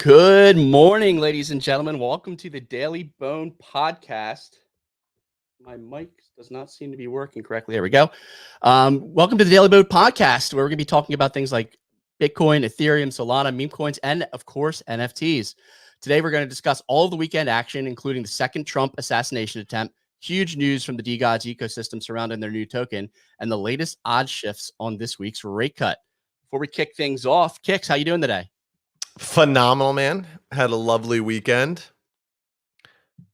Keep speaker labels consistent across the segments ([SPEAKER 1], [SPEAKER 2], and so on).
[SPEAKER 1] Good morning, ladies and gentlemen. Welcome to the Daily Bone Podcast. My mic does not seem to be working correctly. There we go. Welcome to the Daily Bone Podcast, where we're going to be talking about things like Bitcoin, Ethereum, Solana, meme coins, and, of course, NFTs. Today, we're going to discuss all of the weekend action, including the second Trump assassination attempt, huge news from the DEGOD ecosystem surrounding their new token, and the latest odd shifts on this week's rate cut. Before we kick things off, Kix, how you doing today?
[SPEAKER 2] Phenomenal, man. Had a lovely weekend.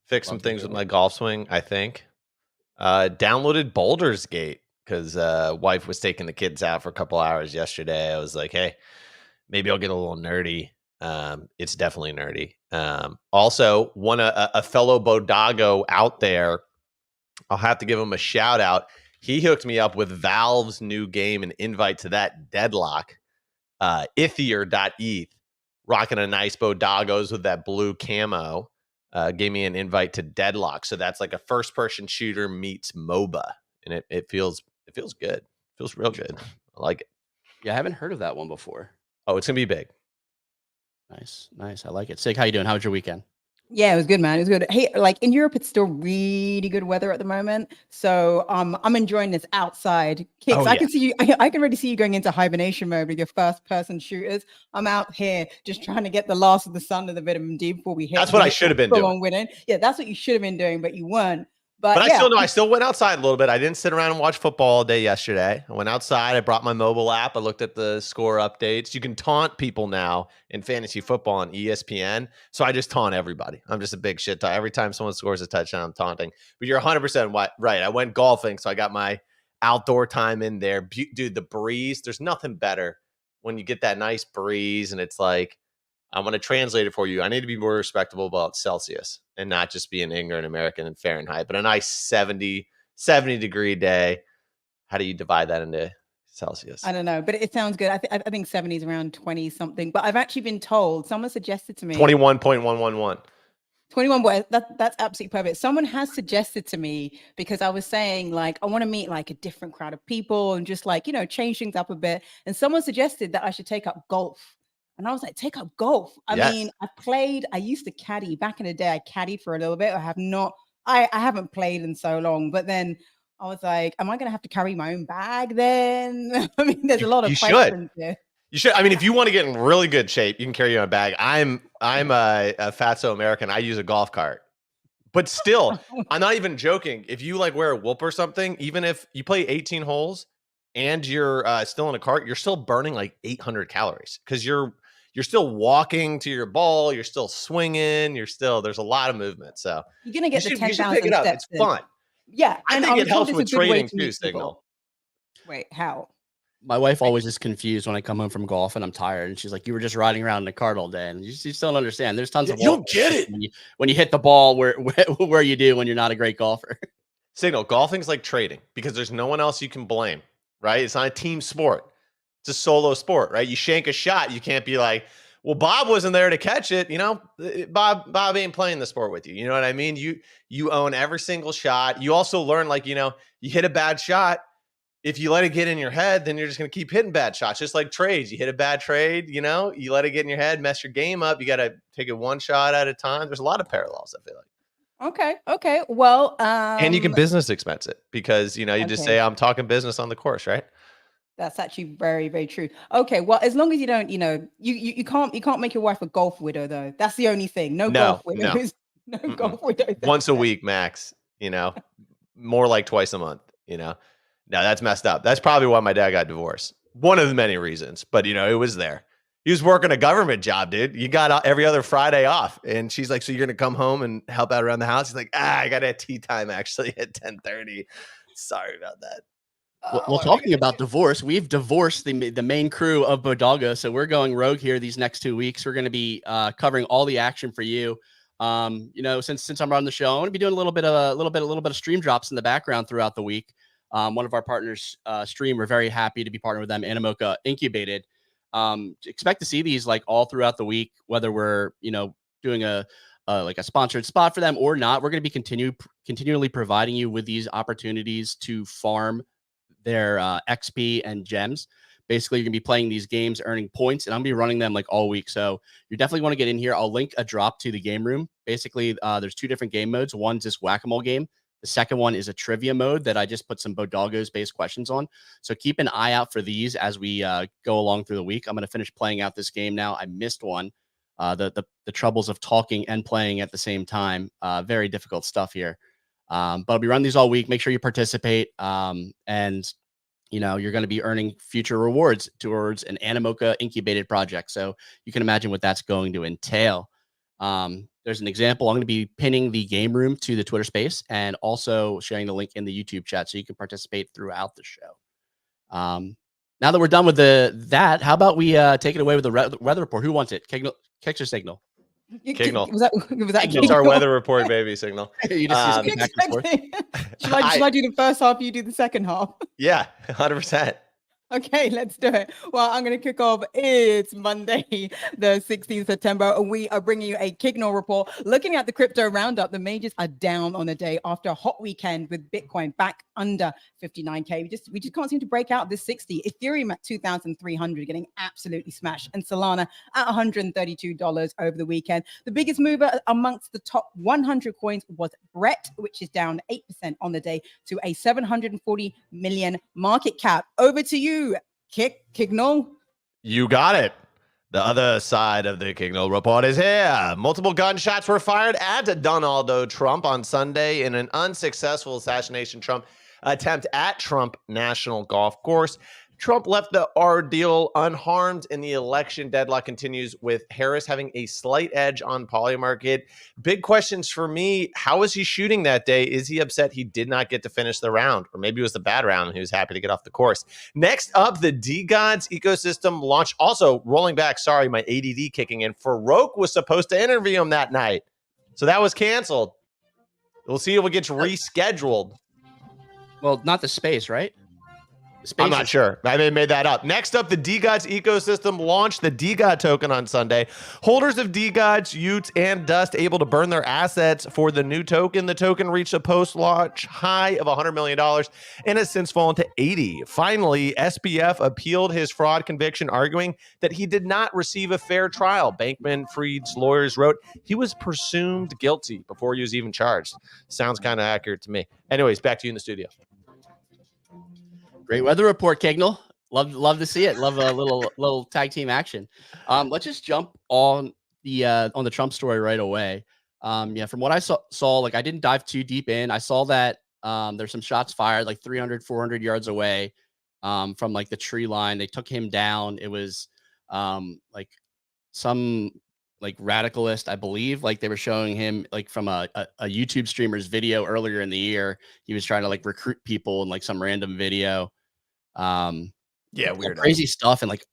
[SPEAKER 2] Fixed some things with my golf swing, I think. Downloaded Baldur's Gate because wife was taking the kids out for a couple hours yesterday. I was like, hey, maybe I'll get a little nerdy. It's definitely nerdy. Also, a fellow Bodago out there, I'll have to give him a shout out. He hooked me up with Valve's new game, an invite to that Deadlock, Ithier.eth. Rocking a nice Bodagos with that blue camo. Gave me an invite to Deadlock. So that's like a first-person shooter meets MOBA. And it feels good. It feels real good. I like it.
[SPEAKER 1] Yeah, I haven't heard of that one before.
[SPEAKER 2] Oh, it's going to be big.
[SPEAKER 1] Nice. I like it. Sig, how you doing? How was your weekend?
[SPEAKER 3] Yeah, it was good, man. It was good. Hey, like in Europe, it's still really good weather at the moment. So I'm enjoying this outside kicks.
[SPEAKER 1] Oh,
[SPEAKER 3] I
[SPEAKER 1] yeah.
[SPEAKER 3] can see you. I can already see you going into hibernation mode with your first-person shooters. I'm out here just trying to get the last of the sun and the vitamin D before we hit.
[SPEAKER 2] That's what I should have been doing.
[SPEAKER 3] Winning. Yeah, that's what you should have been doing, but you weren't.
[SPEAKER 2] But I still went outside a little bit. I didn't sit around and watch football all day yesterday. I went outside. I brought my mobile app. I looked at the score updates. You can taunt people now in fantasy football on ESPN. So I just taunt everybody. I'm just a big shit talk. Every time someone scores a touchdown, I'm taunting. But you're 100% right. I went golfing, so I got my outdoor time in there. Dude, the breeze, there's nothing better when you get that nice breeze and it's like, I'm going to translate it for you. I need to be more respectable about Celsius and not just be an ignorant American in Fahrenheit, but a nice 70 degree day. How do you divide that into Celsius?
[SPEAKER 3] I don't know, but it sounds good. I think 70 is around 20 something, but I've actually been told, someone suggested to me
[SPEAKER 2] 21.111.
[SPEAKER 3] 21 boys. That's absolutely perfect. Someone has suggested to me, because I was saying like I want to meet like a different crowd of people and just like, change things up a bit. And someone suggested that I should take up golf. And I was like, take up golf. I mean, I used to caddy back in the day. I caddied for a little bit. I haven't played in so long, but then I was like, am I going to have to carry my own bag then? I mean, there's a lot of questions here.
[SPEAKER 2] You should. I mean, if you want to get in really good shape, you can carry your own bag. I'm a fatso American. I use a golf cart. But still, I'm not even joking. If you like wear a whoop or something, even if you play 18 holes and you're still in a cart, you're still burning like 800 calories because you're still walking to your ball. You're still swinging. There's a lot of movement. So
[SPEAKER 3] you're going to get the 10,000
[SPEAKER 2] pick it up.
[SPEAKER 3] steps.
[SPEAKER 2] It's fun.
[SPEAKER 3] Yeah.
[SPEAKER 2] I think it helps with trading too, Signal.
[SPEAKER 3] Wait, how?
[SPEAKER 1] My wife always is confused when I come home from golf and I'm tired. And she's like, you were just riding around in a cart all day. And you just don't understand. There's tons of.
[SPEAKER 2] You don't get it.
[SPEAKER 1] When you hit the ball where you do when you're not a great golfer.
[SPEAKER 2] Signal, golfing's like trading because there's no one else you can blame, right? It's not a team sport. It's a solo sport, right? You shank a shot. You can't be like, well, Bob wasn't there to catch it. Bob ain't playing the sport with you. You know what I mean? You own every single shot. You also learn, like, you hit a bad shot. If you let it get in your head, then you're just going to keep hitting bad shots, just like trades. You hit a bad trade, you let it get in your head, mess your game up. You got to take it one shot at a time. There's a lot of parallels, I feel like.
[SPEAKER 3] Okay. Well,
[SPEAKER 2] and you can business expense it because, you just say, I'm talking business on the course, right?
[SPEAKER 3] That's actually very, very true. Okay, well, as long as you don't, you can't make your wife a golf widow though. That's the only thing. No golf widows. No golf widows.
[SPEAKER 2] Once a week max. More like twice a month. No, that's messed up. That's probably why my dad got divorced. One of the many reasons, but it was there. He was working a government job, dude. You got every other Friday off, and she's like, "So you're gonna come home and help out around the house?" He's like, I got a tea time actually at 10:30. Sorry about that.
[SPEAKER 1] Well, talking about divorce, we've divorced the main crew of Bodago, so we're going rogue here these next 2 weeks. We're going to be covering all the action for you. Since I'm on the show, I'm going to be doing a little bit of stream drops in the background throughout the week. One of our partners stream. We're very happy to be partnered with them. Animoca Incubated. Expect to see these like all throughout the week, whether we're doing a sponsored spot for them or not. We're going to be continually providing you with these opportunities to farm their XP and gems. Basically, you're gonna be playing these games, earning points, and I'm gonna be running them like all week. So you definitely want to get in here. I'll link a drop to the game room. Basically, there's 2 different game modes. One's this whack-a-mole game. The second one is a trivia mode that I just put some Bodogos based questions on. So keep an eye out for these as we go along through the week. I'm going to finish playing out this game now. I missed one. The troubles of talking and playing at the same time. Very difficult stuff here. But I'll be running these all week. Make sure you participate. And you're going to be earning future rewards towards an Animoca incubated project. So you can imagine what that's going to entail. There's an example. I'm going to be pinning the game room to the Twitter space and also sharing the link in the YouTube chat so you can participate throughout the show. Now that we're done with that, how about we take it away with the weather report? Who wants it? Kicks or Signal?
[SPEAKER 2] Signal.
[SPEAKER 3] Was that
[SPEAKER 2] It's our weather report, baby. Signal.
[SPEAKER 1] You just go back and forth.
[SPEAKER 3] Should I do the first half? You do the second half.
[SPEAKER 2] Yeah, 100%.
[SPEAKER 3] Okay, let's do it. Well, I'm going to kick off. It's Monday, the 16th September, and we are bringing you a Kignall report. Looking at the crypto roundup, the majors are down on the day after a hot weekend with Bitcoin back under 59K. We just can't seem to break out this 60. Ethereum at 2,300, getting absolutely smashed, and Solana at $132 over the weekend. The biggest mover amongst the top 100 coins was Brett, which is down 8% on the day to a 740 million market cap. Over to you. Kignall.
[SPEAKER 2] You got it. The other side of the Kignall report is here. Multiple gunshots were fired at Donald Trump on Sunday in an unsuccessful assassination attempt at Trump National Golf Course. Trump left the ordeal unharmed, and the election deadlock continues with Harris having a slight edge on Polymarket. Big questions for me. How was he shooting that day? Is he upset he did not get to finish the round? Or maybe it was the bad round and he was happy to get off the course. Next up, the DEGOD's ecosystem launch. Also, rolling back, sorry, my ADD kicking in. Farouk was supposed to interview him that night, so that was canceled. We'll see if it gets rescheduled.
[SPEAKER 1] Well, not the space, right?
[SPEAKER 2] I'm not sure. I may have made that up. Next up, the DEGOD's ecosystem launched the DEGOD token on Sunday. Holders of DEGODs, Utes, and Dust able to burn their assets for the new token. The token reached a post-launch high of $100 million and has since fallen to 80. Finally, SBF appealed his fraud conviction, arguing that he did not receive a fair trial. Bankman-Fried's lawyers wrote he was presumed guilty before he was even charged. Sounds kind of accurate to me. Anyways, back to you in the studio.
[SPEAKER 1] Great weather report, Kignall. Love to see it. Love a little tag team action. Let's just jump on the Trump story right away. From what I saw, like I didn't dive too deep in. I saw that there's some shots fired like 300, 400 yards away from like the tree line. They took him down. It was like some like radicalist, I believe. Like they were showing him like from a YouTube streamer's video earlier in the year. He was trying to like recruit people in like some random video.
[SPEAKER 2] Weird,
[SPEAKER 1] crazy stuff, and like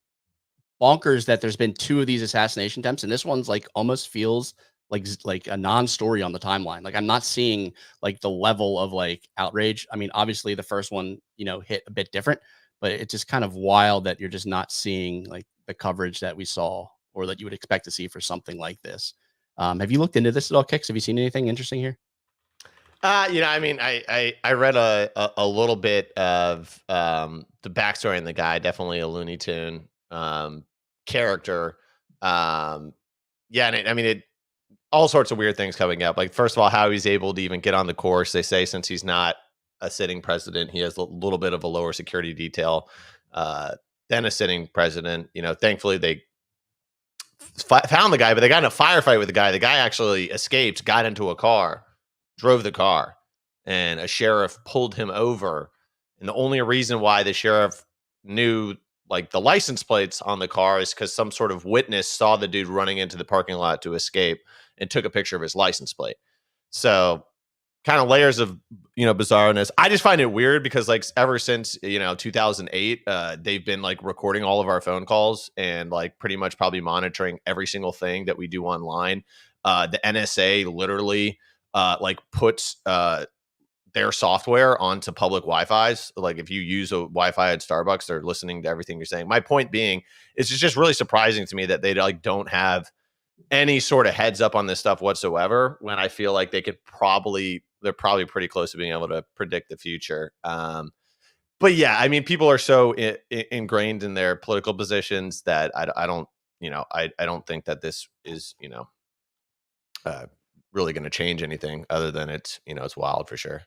[SPEAKER 1] bonkers that there's been 2 of these assassination attempts, and this one's like almost feels like a non-story on the timeline. Like I'm not seeing like the level of like outrage. I mean, obviously the first one, hit a bit different, but it's just kind of wild that you're just not seeing like the coverage that we saw or that you would expect to see for something like this. Have you looked into this at all, Kix? Have you seen anything interesting here?
[SPEAKER 2] I mean, I read a little bit of the backstory in the guy. Definitely a Looney Tune character. And all sorts of weird things coming up. Like, first of all, how he's able to even get on the course. They say since he's not a sitting president, he has a little bit of a lower security detail than a sitting president. Thankfully they found the guy, but they got in a firefight with the guy. The guy actually escaped, got into a car, drove the car, and a sheriff pulled him over. And the only reason why the sheriff knew like the license plates on the car is because some sort of witness saw the dude running into the parking lot to escape and took a picture of his license plate. So kind of layers of, bizarreness. I just find it weird because like ever since, 2008, they've been like recording all of our phone calls and like pretty much probably monitoring every single thing that we do online. The NSA literally puts their software onto public Wi-Fi's. Like if you use a Wi-Fi at Starbucks, they're listening to everything you're saying. My point being, it's just really surprising to me that they like don't have any sort of heads up on this stuff whatsoever, when I feel like they're probably pretty close to being able to predict the future. But yeah, I mean, people are so ingrained in their political positions that I don't, I don't think that this is, uh, really going to change anything other than it's wild for sure.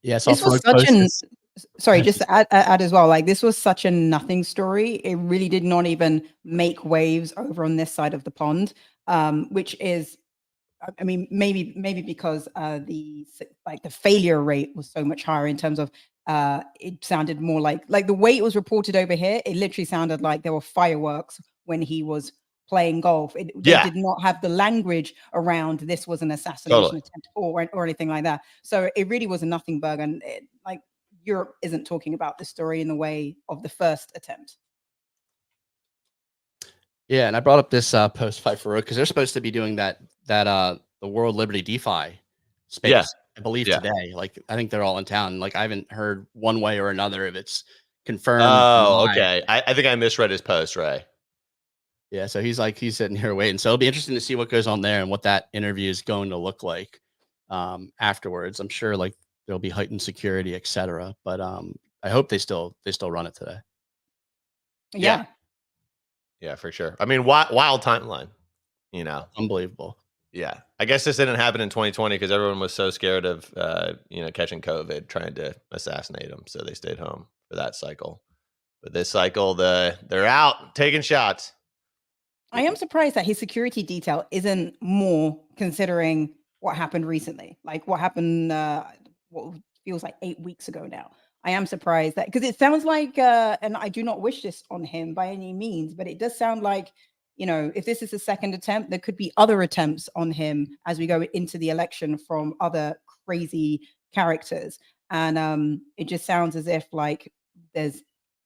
[SPEAKER 1] Yeah, so
[SPEAKER 3] This was
[SPEAKER 1] Frog
[SPEAKER 3] such an
[SPEAKER 1] posts.
[SPEAKER 3] sorry, just to add as well, like this was such a nothing story. It really did not even make waves over on this side of the pond, which is, I mean, maybe because the failure rate was so much higher in terms of it sounded more like the way it was reported over here. It literally sounded like there were fireworks when he was playing golf. They
[SPEAKER 2] Yeah,
[SPEAKER 3] did not have the language around this was an assassination
[SPEAKER 2] totally.
[SPEAKER 3] attempt or anything like that. So it really was a nothing burger, and Europe isn't talking about this story in the way of the first attempt.
[SPEAKER 1] Yeah, and I brought up this post by Farouk because they're supposed to be doing that the World Liberty DeFi space,
[SPEAKER 2] Yeah,
[SPEAKER 1] I believe
[SPEAKER 2] yeah.
[SPEAKER 1] today. Like I think they're all in town. Like I haven't heard one way or another if it's confirmed.
[SPEAKER 2] Oh,
[SPEAKER 1] Denied.
[SPEAKER 2] okay. I think I misread his post, Ray.
[SPEAKER 1] Yeah, so he's sitting here waiting. So it'll be interesting to see what goes on there and what that interview is going to look like afterwards. I'm sure like there'll be heightened security, etc. But I hope they still run it today.
[SPEAKER 3] Yeah.
[SPEAKER 2] Yeah, for sure. I mean, wild timeline,
[SPEAKER 1] Unbelievable.
[SPEAKER 2] Yeah. I guess this didn't happen in 2020 because everyone was so scared of, catching COVID, trying to assassinate him. So they stayed home for that cycle. But this cycle, they're out taking shots.
[SPEAKER 3] I am surprised that his security detail isn't more, considering what happened recently, like what happened, what feels like 8 weeks ago now. I am surprised that, because it sounds like, and I do not wish this on him by any means, but it does sound like, if this is the second attempt, there could be other attempts on him as we go into the election from other crazy characters. And it just sounds as if like there's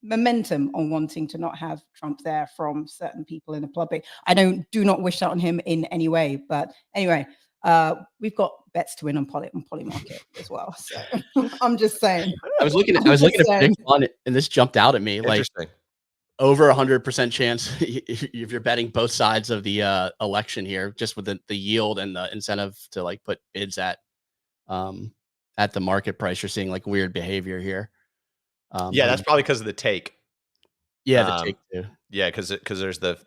[SPEAKER 3] momentum on wanting to not have Trump there from certain people in the public. I do not wish that on him in any way. But anyway, we've got bets to win on Polymarket as well. So I'm just saying.
[SPEAKER 1] I was looking at predict on it, and this jumped out at me. Like
[SPEAKER 2] Interesting.
[SPEAKER 1] over 100% chance if you're betting both sides of the election here, just with the yield and the incentive to like put bids at the market price. You're seeing like weird behavior here.
[SPEAKER 2] Yeah, that's probably because of the take.
[SPEAKER 1] Yeah, the take too.
[SPEAKER 2] Yeah, because there's the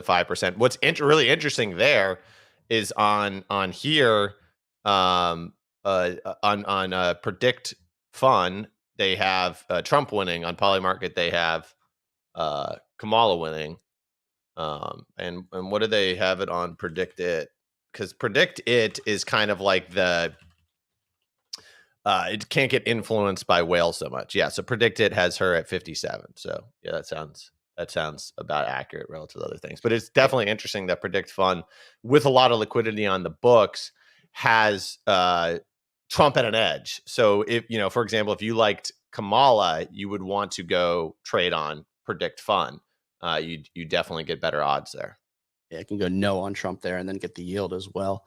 [SPEAKER 2] 5%. What's really interesting there is on here, on Predict Fun, they have Trump winning. On Polymarket, they have Kamala winning. And what do they have it on Predict It? Because Predict It is kind of like it can't get influenced by whales so much. Yeah, so Predict It has her at 57. So yeah, that sounds about accurate relative to other things. But it's definitely interesting that Predict Fun, with a lot of liquidity on the books, has Trump at an edge. So if for example, if you liked Kamala, you would want to go trade on Predict Fun. You definitely get better odds there.
[SPEAKER 1] Yeah, it can go no on Trump there and then get the yield as well.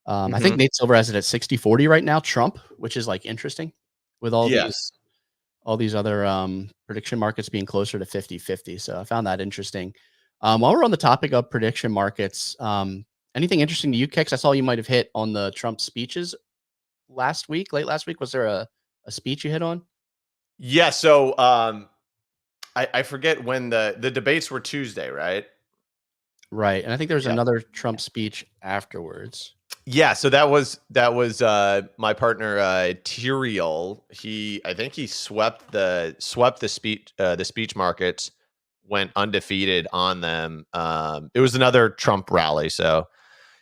[SPEAKER 1] I think Nate Silver has it at 60-40 right now, Trump, which is like interesting with all these other prediction markets being closer to 50-50. So I found that interesting. While we're on the topic of prediction markets, anything interesting to you, Kix? I saw you might have hit on the Trump speeches late last week. Was there a speech you hit on?
[SPEAKER 2] Yeah. So I forget when the debates were Tuesday, right?
[SPEAKER 1] Right. And I think there was another Trump speech afterwards.
[SPEAKER 2] Yeah, so that was my partner Tyriel. I think he swept the speech markets, went undefeated on them. It was another Trump rally, so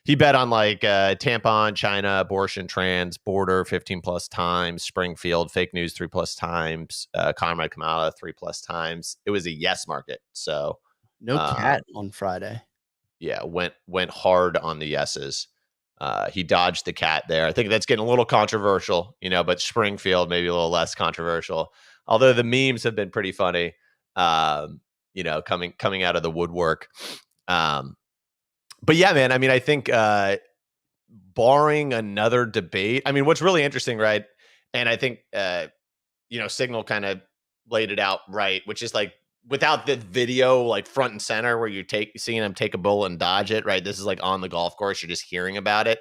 [SPEAKER 2] he bet on like tampon, China, abortion, trans, border 15 plus times, Springfield, fake news 3+ times, Comrade Kamala 3+ times. It was a yes market, so
[SPEAKER 1] no cat on Friday.
[SPEAKER 2] Yeah, went hard on the yeses. He dodged the cat there. I think that's getting a little controversial, but Springfield maybe a little less controversial. Although the memes have been pretty funny, coming out of the woodwork. But yeah, man, I mean, I think barring another debate, I mean, what's really interesting, right? And I think Signal kind of laid it out right, which is like, without the video like front and center where you're seeing him take a bullet and dodge it, right? This is like on the golf course. You're just hearing about it.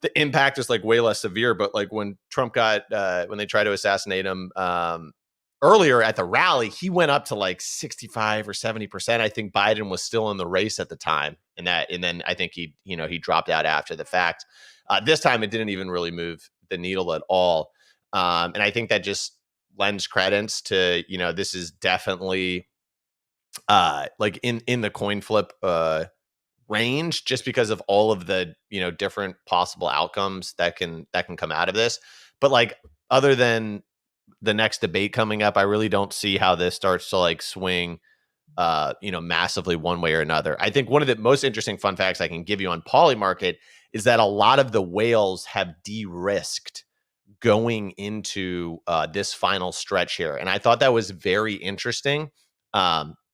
[SPEAKER 2] The impact is like way less severe, but like when Trump when they tried to assassinate him earlier at the rally, he went up to like 65 or 70%. I think Biden was still in the race at the time. And then I think he dropped out after the fact. This time it didn't even really move the needle at all. And I think that just lends credence to, this is definitely like in the coin flip range, just because of all of the, different possible outcomes that can come out of this. But like, other than the next debate coming up, I really don't see how this starts to like swing, massively one way or another. I think one of the most interesting fun facts I can give you on Polymarket is that a lot of the whales have de-risked going into this final stretch here. And I thought that was very interesting.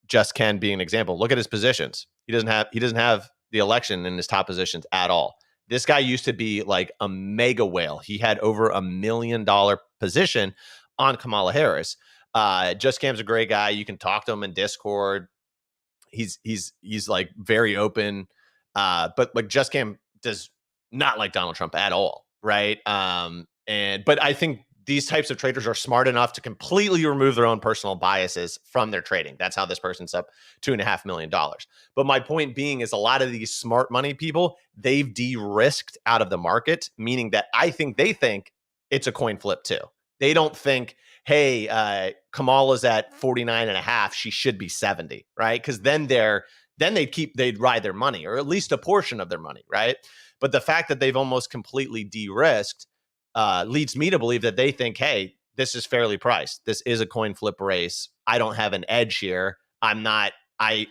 [SPEAKER 2] Just Ken being an example. Look at his positions. He doesn't have the election in his top positions at all. This guy used to be like a mega whale. He had over $1 million position on Kamala Harris. Just Cam's a great guy. You can talk to him in Discord. He's like very open. But like Just Cam does not like Donald Trump at all, right? But I think these types of traders are smart enough to completely remove their own personal biases from their trading. That's how this person's up $2.5 million. But my point being is a lot of these smart money people, they've de-risked out of the market, meaning that I think they think it's a coin flip too. They don't think, hey, Kamala's at 49.5, she should be 70, right? Because then they'd ride their money, or at least a portion of their money, right? But the fact that they've almost completely de-risked leads me to believe that they think, hey, this is fairly priced. This is a coin flip race. I don't have an edge here. I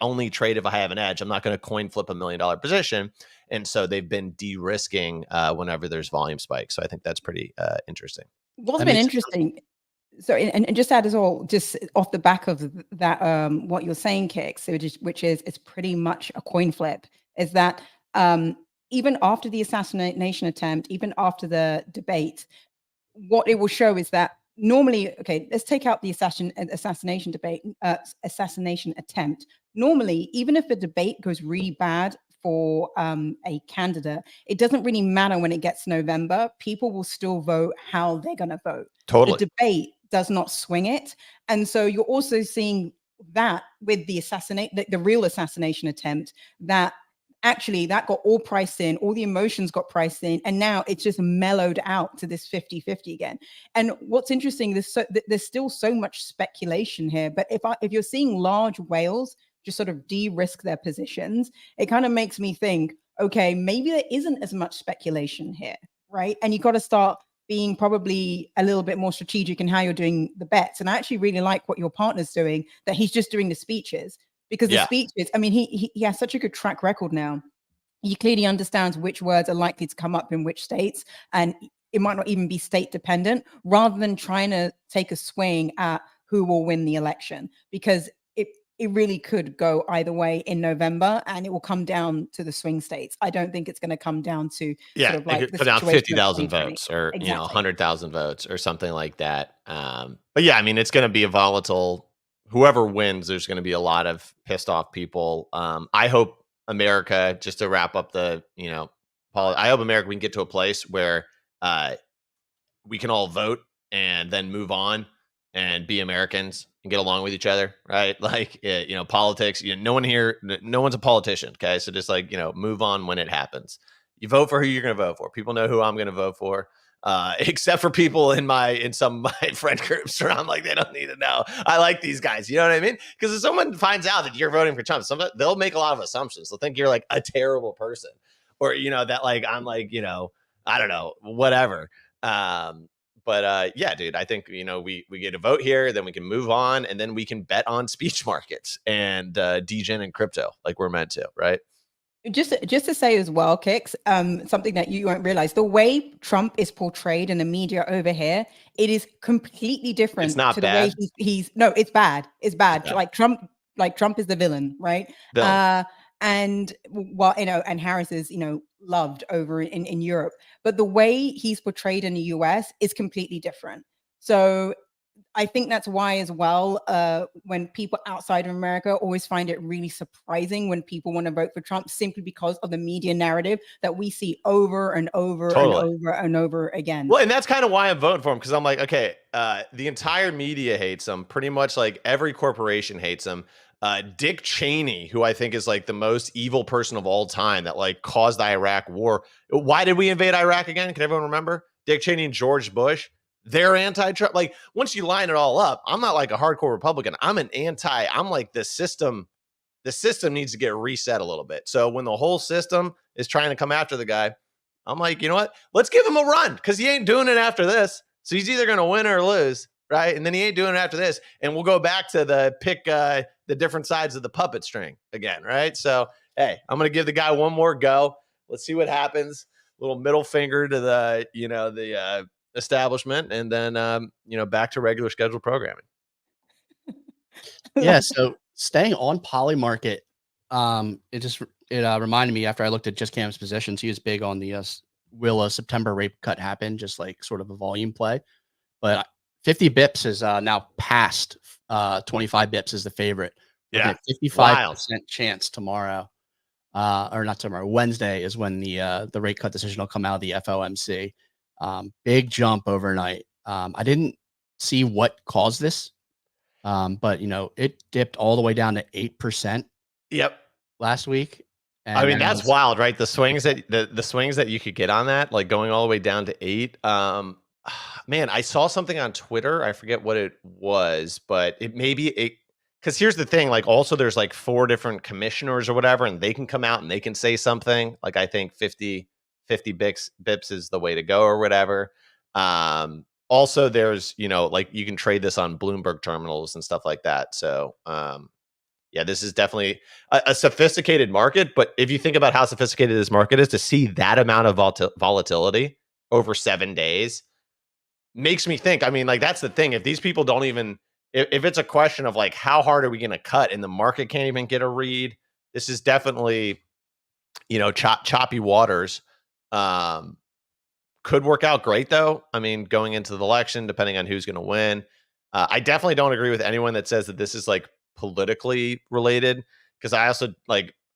[SPEAKER 2] only trade if I have an edge. I'm not going to coin flip $1 million position. And so they've been de-risking whenever there's volume spikes. So I think that's pretty interesting.
[SPEAKER 3] What's been interesting, so and just add as well, just off the back of that, what you're saying, Kix, which is it's pretty much a coin flip, is that even after the assassination attempt, even after the debate, what it will show is that normally, okay, let's take out the assassination attempt. Normally, even if a debate goes really bad for a candidate, it doesn't really matter when it gets November. People will still vote how they're going to vote.
[SPEAKER 2] Totally.
[SPEAKER 3] The debate does not swing it. And so you're also seeing that with the real assassination attempt, that actually that got all priced in, all the emotions got priced in, and now it's just mellowed out to this 50-50 again. And what's interesting, there's still so much speculation here, but if you're seeing large whales just sort of de-risk their positions, it kind of makes me think, okay, maybe there isn't as much speculation here, right? And you got to start being probably a little bit more strategic in how you're doing the bets. And I actually really like what your partner's doing, that he's just doing the speeches, because the speeches, I mean, he has such a good track record now. He clearly understands which words are likely to come up in which states, and it might not even be state dependent, rather than trying to take a swing at who will win the election, because it really could go either way in November, and it will come down to the swing states. I don't think it's going to come down to sort of like
[SPEAKER 2] it could come down 50,000 votes or 100,000 votes or something like that. But yeah, I mean, it's going to be a volatile. Whoever wins, there's going to be a lot of pissed off people. I hope America, just to wrap up the, I hope America, we can get to a place where we can all vote and then move on and be Americans and get along with each other, right? Like, politics, no one's a politician. Okay. So just like, move on when it happens. You vote for who you're going to vote for. People know who I'm going to vote for. Except for people in some of my friend groups where I'm like, they don't need to know. I like these guys. You know what I mean? Because if someone finds out that you're voting for Trump, they'll make a lot of assumptions. They'll think you're like a terrible person, or, that like, I'm like, I don't know, whatever. But yeah, dude, I think, we get a vote here, then we can move on, and then we can bet on speech markets and degen and crypto like we're meant to, right?
[SPEAKER 3] Just to say as well, Kix, something that you won't realize, the way Trump is portrayed in the media over here, it is completely different.
[SPEAKER 2] It's not
[SPEAKER 3] to
[SPEAKER 2] bad.
[SPEAKER 3] The way no, it's bad. It's bad.
[SPEAKER 2] Yeah.
[SPEAKER 3] Like Trump is the villain, right? And and Harris is, loved over in Europe, but the way he's portrayed in the US is completely different. So I think that's why as well, when people outside of America always find it really surprising when people want to vote for Trump, simply because of the media narrative that we see over and over and over and over again.
[SPEAKER 2] Well, and that's kind of why I'm voting for him, because I'm like, okay, the entire media hates him. Pretty much like every corporation hates him. Dick Cheney, who I think is like the most evil person of all time, that like caused the Iraq war. Why did we invade Iraq again? Can everyone remember? Dick Cheney and George Bush. They're anti-Trump. Like, once you line it all up, I'm not like a hardcore Republican. I'm like the system. The system needs to get reset a little bit. So when the whole system is trying to come after the guy, I'm like, you know what? Let's give him a run, because he ain't doing it after this. So he's either going to win or lose, right? And then he ain't doing it after this. And we'll go back to the pick the different sides of the puppet string again, right? So, hey, I'm going to give the guy one more go. Let's see what happens. Little middle finger to the establishment, and then back to regular scheduled programming.
[SPEAKER 1] Yeah, so staying on Polymarket, it reminded me, after I looked at Just Cam's positions, he was big on the will a September rate cut happen, just like sort of a volume play. But 50 bips is now past 25 bips is the favorite.
[SPEAKER 2] Yeah,
[SPEAKER 1] 55% chance tomorrow, or not tomorrow, Wednesday is when the rate cut decision will come out of the FOMC. Big jump overnight. I didn't see what caused this, but it dipped all the way down to 8%.
[SPEAKER 2] Yep,
[SPEAKER 1] last week. And
[SPEAKER 2] I mean, that's wild, right? The swings that you could get on that, like going all the way down to 8. Man, I saw something on Twitter. I forget what it was, but it may be because here's the thing, like, also there's like 4 different commissioners or whatever, and they can come out and they can say something. Like, I think 50 bips is the way to go or whatever. Also there's, like, you can trade this on Bloomberg terminals and stuff like that. So, yeah, this is definitely a sophisticated market. But if you think about how sophisticated this market is, to see that amount of volatility over 7 days makes me think. I mean, like, that's the thing. If these people don't even, if it's a question of like, how hard are we going to cut, and the market can't even get a read, this is definitely, choppy waters. Could work out great, though. I mean, going into the election, depending on who's going to win. I definitely don't agree with anyone that says that this is like politically related, because I also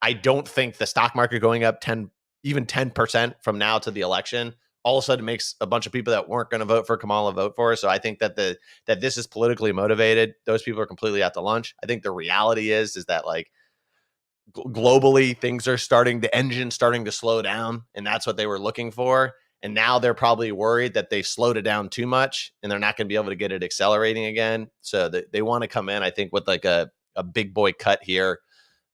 [SPEAKER 2] I don't think the stock market going up 10% from now to the election all of a sudden makes a bunch of people that weren't going to vote for Kamala vote for her. So I think that that this is politically motivated. Those people are completely out to lunch. I think the reality is that like globally things are the engine's starting to slow down, and that's what they were looking for. And now they're probably worried that they've slowed it down too much and they're not going to be able to get it accelerating again. So they want to come in, I think, with like a big boy cut here.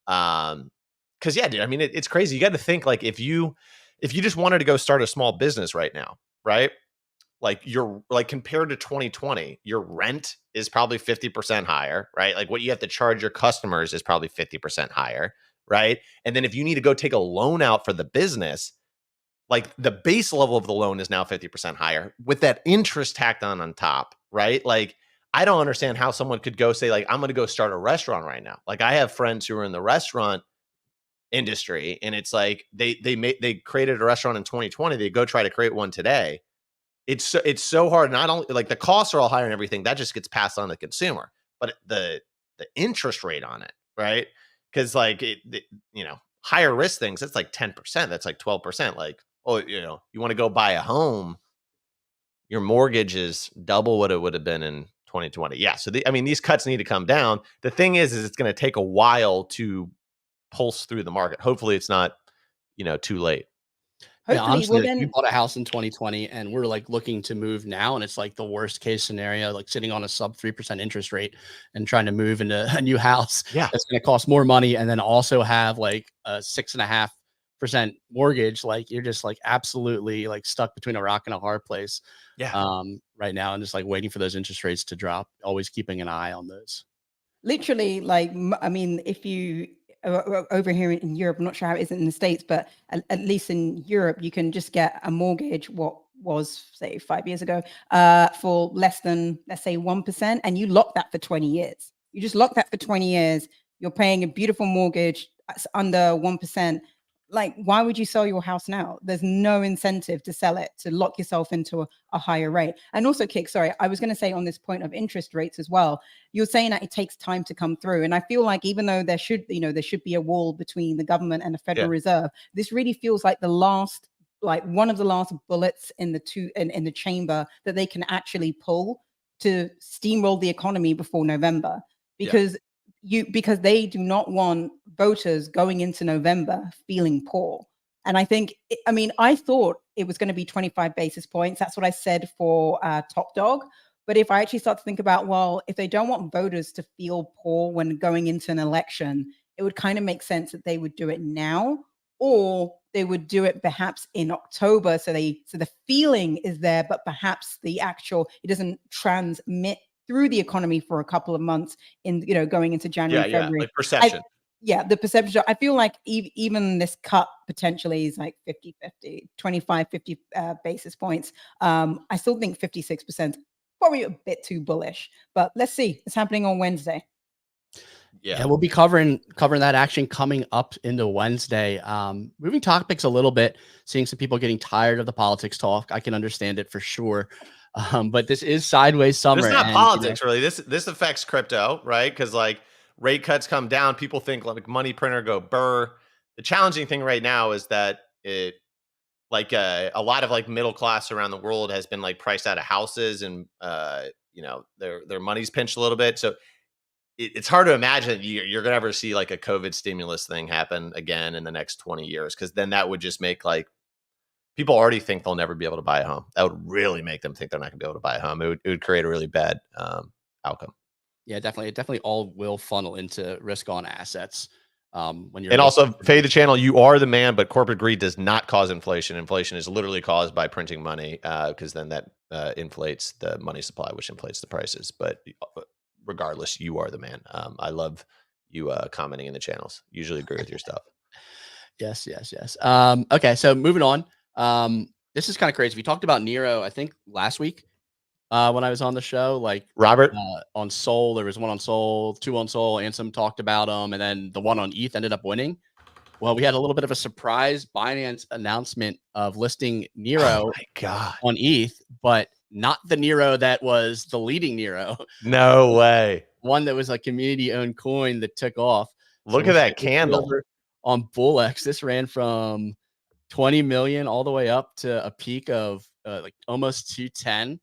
[SPEAKER 2] Because yeah, dude, I mean, it's crazy. You got to think, like, if you just wanted to go start a small business right now, right? Like, you're like, compared to 2020, your rent is probably 50% higher, right? Like, what you have to charge your customers is probably 50% higher, right? And then if you need to go take a loan out for the business, like, the base level of the loan is now 50% higher with that interest tacked on top, right? Like, I don't understand how someone could go say, like, I'm going to go start a restaurant right now. Like, I have friends who are in the restaurant industry, and it's like they created a restaurant in 2020. They go try to create one today. It's so hard. Not only, like, the costs are all higher and everything, that just gets passed on to the consumer, but the interest rate on it, right? Because like higher risk things, that's like 10%. That's like 12%. Like, oh, you want to go buy a home, your mortgage is double what it would have been in 2020. Yeah. So these cuts need to come down. The thing is it's going to take a while to pulse through the market. Hopefully it's not, too late.
[SPEAKER 1] Yeah, honestly, we bought a house in 2020 and we're like looking to move now, and it's like the worst case scenario, like sitting on a sub 3% interest rate and trying to move into a new house.
[SPEAKER 2] Yeah,
[SPEAKER 1] that's going to cost more money, and then also have like a 6.5% mortgage. Like, you're just like absolutely like stuck between a rock and a hard place.
[SPEAKER 2] Yeah.
[SPEAKER 1] Right now, and just like waiting for those interest rates to drop, always keeping an eye on those.
[SPEAKER 3] Literally, like, I mean, if you over here in Europe, I'm not sure how it is in the States, but at least in Europe, you can just get a mortgage, what was, say, 5 years ago, for less than, let's say, 1%, and you lock that for 20 years. You just lock that for 20 years. You're paying a beautiful mortgage under 1%. like, why would you sell your house now? There's no incentive to sell it, to lock yourself into a higher rate. And also, Kick, sorry, I was going to say on this point of interest rates as well, you're saying that it takes time to come through. And I feel like even though there should be a wall between the government and the Federal Reserve, this really feels like one of the last bullets in the chamber that they can actually pull to steamroll the economy before November. Because they do not want voters going into November feeling poor. And I think, I thought it was going to be 25 basis points. That's what I said for Top Dog. But if I actually start to think about, well, if they don't want voters to feel poor when going into an election, it would kind of make sense that they would do it now, or they would do it perhaps in October. So the feeling is there, but perhaps it doesn't transmit through the economy for a couple of months going into January, February.
[SPEAKER 2] Like perception.
[SPEAKER 3] The perception. I feel like even this cut potentially is like 50-50, 50 basis points. I still think 56% probably a bit too bullish, but let's see. It's happening on Wednesday.
[SPEAKER 1] Yeah, we'll be covering that action coming up into Wednesday. Moving topics a little bit, seeing some people getting tired of the politics talk. I can understand it for sure. But this is sideways summer.
[SPEAKER 2] It's not politics, really. This affects crypto, right? Because like rate cuts come down, people think like money printer go burr. The challenging thing right now is that a lot of like middle class around the world has been like priced out of houses, and their money's pinched a little bit. So it's hard to imagine you're gonna ever see like a COVID stimulus thing happen again in the next 20 years, because then that would just make like people already think they'll never be able to buy a home. That would really make them think they're not going to be able to buy a home. It would create a really bad outcome.
[SPEAKER 1] Yeah, definitely. It definitely all will funnel into risk on assets.
[SPEAKER 2] Also, Fade the channel, you are the man, but corporate greed does not cause inflation. Inflation is literally caused by printing money, because then that inflates the money supply, which inflates the prices. But regardless, you are the man. I love you commenting in the channels. Usually agree with your stuff.
[SPEAKER 1] Yes. Okay, so moving on. This is kind of crazy. We talked about neiro, I think last week, when I was on the show, like
[SPEAKER 2] Robert
[SPEAKER 1] on Sol. There was one on Sol, two on Sol. Ansem talked about them, and then the one on ETH ended up winning. Well, we had a little bit of a surprise Binance announcement of listing neiro on ETH, but not the neiro that was the leading neiro.
[SPEAKER 2] No way.
[SPEAKER 1] One that was a community-owned coin that took off.
[SPEAKER 2] Look at that candle.
[SPEAKER 1] On BullX, this ran from 20 million all the way up to a peak of like almost 210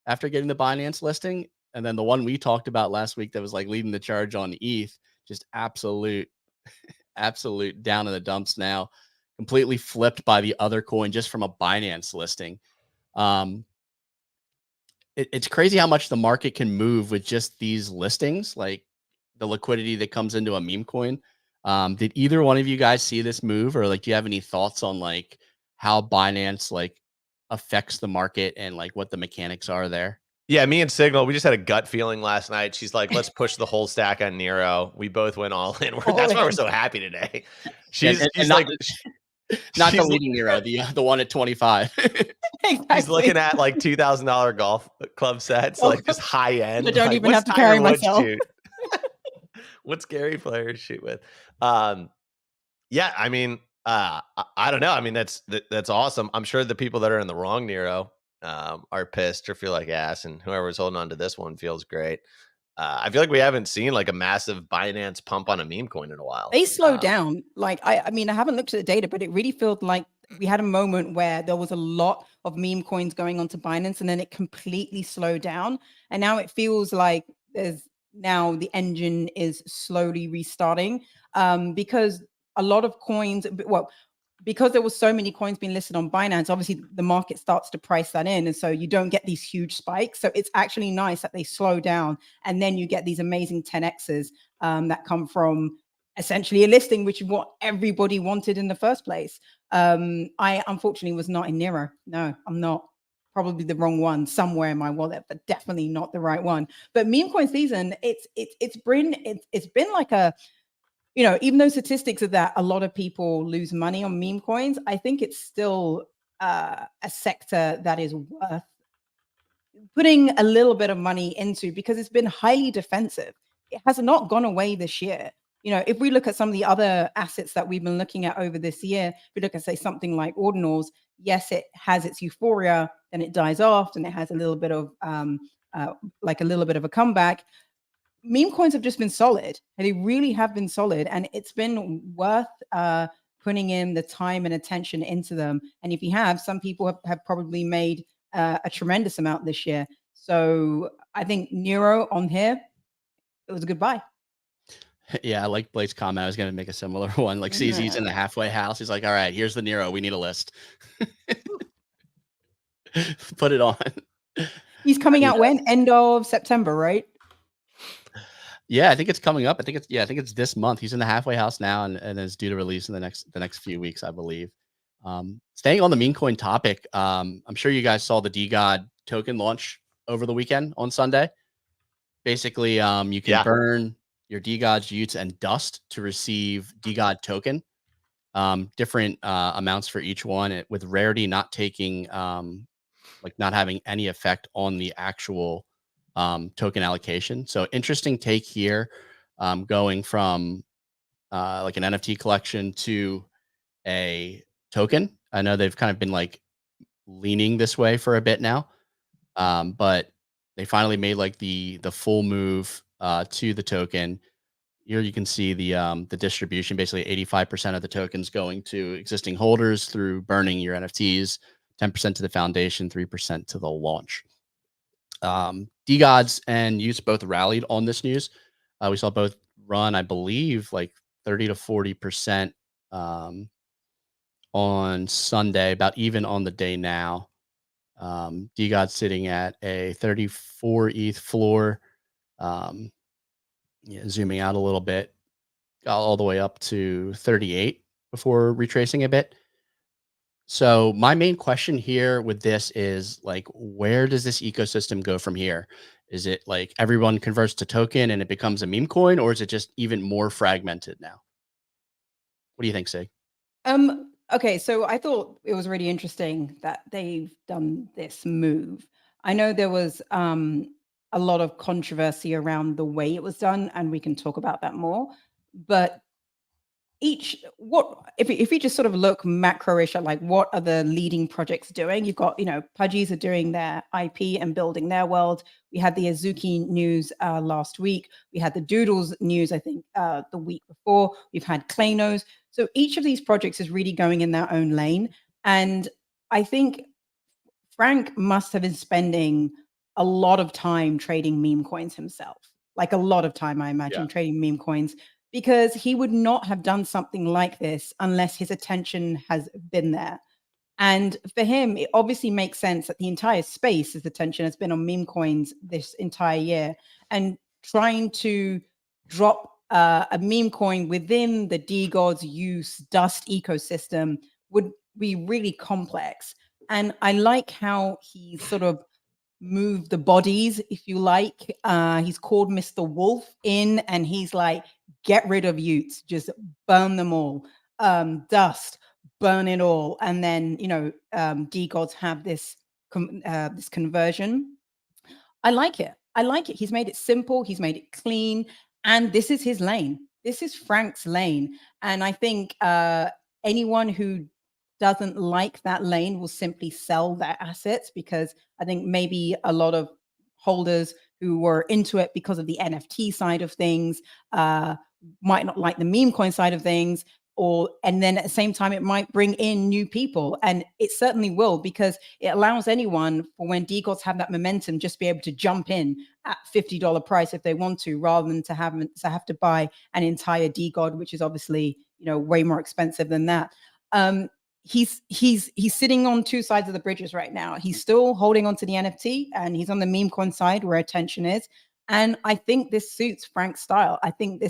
[SPEAKER 1] after getting the Binance listing. And then the one we talked about last week that was like leading the charge on ETH, just absolute down in the dumps now, completely flipped by the other coin just from a Binance listing. It's crazy how much the market can move with just these listings, like the liquidity that comes into a meme coin. Did either one of you guys see this move, or like, do you have any thoughts on like how Binance like affects the market and like what the mechanics are there?
[SPEAKER 2] Yeah, me and Signal, we just had a gut feeling last night. She's like, let's push the whole stack on neiro. We both went all in. That's why we're so happy today. She's like,
[SPEAKER 1] not the leading neiro, the one at 25.
[SPEAKER 3] Exactly.
[SPEAKER 2] He's looking at like $2,000 golf club sets, like just high end.
[SPEAKER 3] I don't
[SPEAKER 2] like,
[SPEAKER 3] even have to carry myself.
[SPEAKER 2] What's Gary players shoot with? Yeah, I mean, I don't know. I mean, that's awesome. I'm sure the people that are in the wrong neiro are pissed or feel like ass, and whoever's holding on to this one feels great. I feel like we haven't seen like a massive Binance pump on a meme coin in a while.
[SPEAKER 3] They slowed down. Like, I mean, I haven't looked at the data, but it really felt like we had a moment where there was a lot of meme coins going onto Binance, and then it completely slowed down. And now it feels like the engine is slowly restarting, because a lot of coins, because there was so many coins being listed on Binance, obviously the market starts to price that in. And so you don't get these huge spikes. So it's actually nice that they slow down, and then you get these amazing 10Xs that come from essentially a listing, which is what everybody wanted in the first place. I unfortunately was not in neiro. No, I'm not. Probably the wrong one somewhere in my wallet, but definitely not the right one. But meme coin season, it's been like a, even though statistics are that a lot of people lose money on meme coins, I think it's still a sector that is worth putting a little bit of money into, because it's been highly defensive. It has not gone away this year. if we look at some of the other assets that we've been looking at over this year, if we look at, say, something like ordinals, yes, it has its euphoria, then it dies off, and it has a little bit of like a little bit of a comeback. Meme coins have just been solid, and they really have been solid, and it's been worth putting in the time and attention into them. And if you have, some people have probably made a tremendous amount this year. So I think neiro on here, it was a good buy.
[SPEAKER 1] Yeah, I like Blake's comment. I was going to make a similar one. Like CZ's in the halfway house. He's like, all right, here's the neiro. We need a list. Put it on.
[SPEAKER 3] He's coming out when? End of September, right?
[SPEAKER 1] Yeah, I think it's coming up. I think it's this month. He's in the halfway house now, and is due to release in the next few weeks, I believe. Staying on the meme coin topic, I'm sure you guys saw the DEGOD token launch over the weekend on Sunday. Basically, you can burn your DEGODs, Utes, and Dust to receive DEGOD token. Different amounts for each one, with rarity not taking not having any effect on the actual token allocation. So interesting take here, going from like an NFT collection to a token. I know they've kind of been like leaning this way for a bit now, but they finally made like the full move to the token. Here you can see the distribution. Basically, 85% of the tokens going to existing holders through burning your NFTs, 10% to the foundation, 3% to the launch. DEGODs and Utes both rallied on this news. We saw both run, I believe, like 30 to 40% on Sunday, about even on the day now. DEGOD sitting at a 34 ETH floor. Zooming out a little bit, got all the way up to 38 before retracing a bit. So my main question here with this is like, where does this ecosystem go from here? Is it like everyone converts to token and it becomes a meme coin, or is it just even more fragmented now? What do you think, Sig?
[SPEAKER 3] Okay, so I thought it was really interesting that they've done this move. I know there was a lot of controversy around the way it was done, and we can talk about that more. But if we just sort of look macro-ish at like what are the leading projects doing, you've got Pudgies are doing their IP and building their world. We had the Azuki news last week. We had the Doodles news, I think, the week before. We've had Klaynos. So each of these projects is really going in their own lane, and I think Frank must have been spending a lot of time trading meme coins himself, like a lot of time, I imagine, trading meme coins, because he would not have done something like this unless his attention has been there. And for him, it obviously makes sense that the entire space, his attention has been on meme coins this entire year, and trying to drop a meme coin within the DEGOD's use Dust ecosystem would be really complex. And I like how he sort of moved the bodies, if you like. He's called Mr. Wolf in, and he's like, get rid of Utes, just burn them all. Dust, burn it all. And then, DEGODs have this conversion. I like it. He's made it simple. He's made it clean. And this is his lane. This is Frank's lane. And I think anyone who doesn't like that lane will simply sell their assets, because I think maybe a lot of holders who were into it because of the NFT side of things might not like the meme coin side of things, and then at the same time, it might bring in new people, and it certainly will, because it allows anyone, for when DEGODs have that momentum, just be able to jump in at $50 price if they want to, rather than to have to buy an entire DEGOD, which is obviously way more expensive than that. He's sitting on two sides of the bridges right now. He's still holding on to the NFT, and he's on the meme coin side where attention is. And I think this suits Frank's style. I think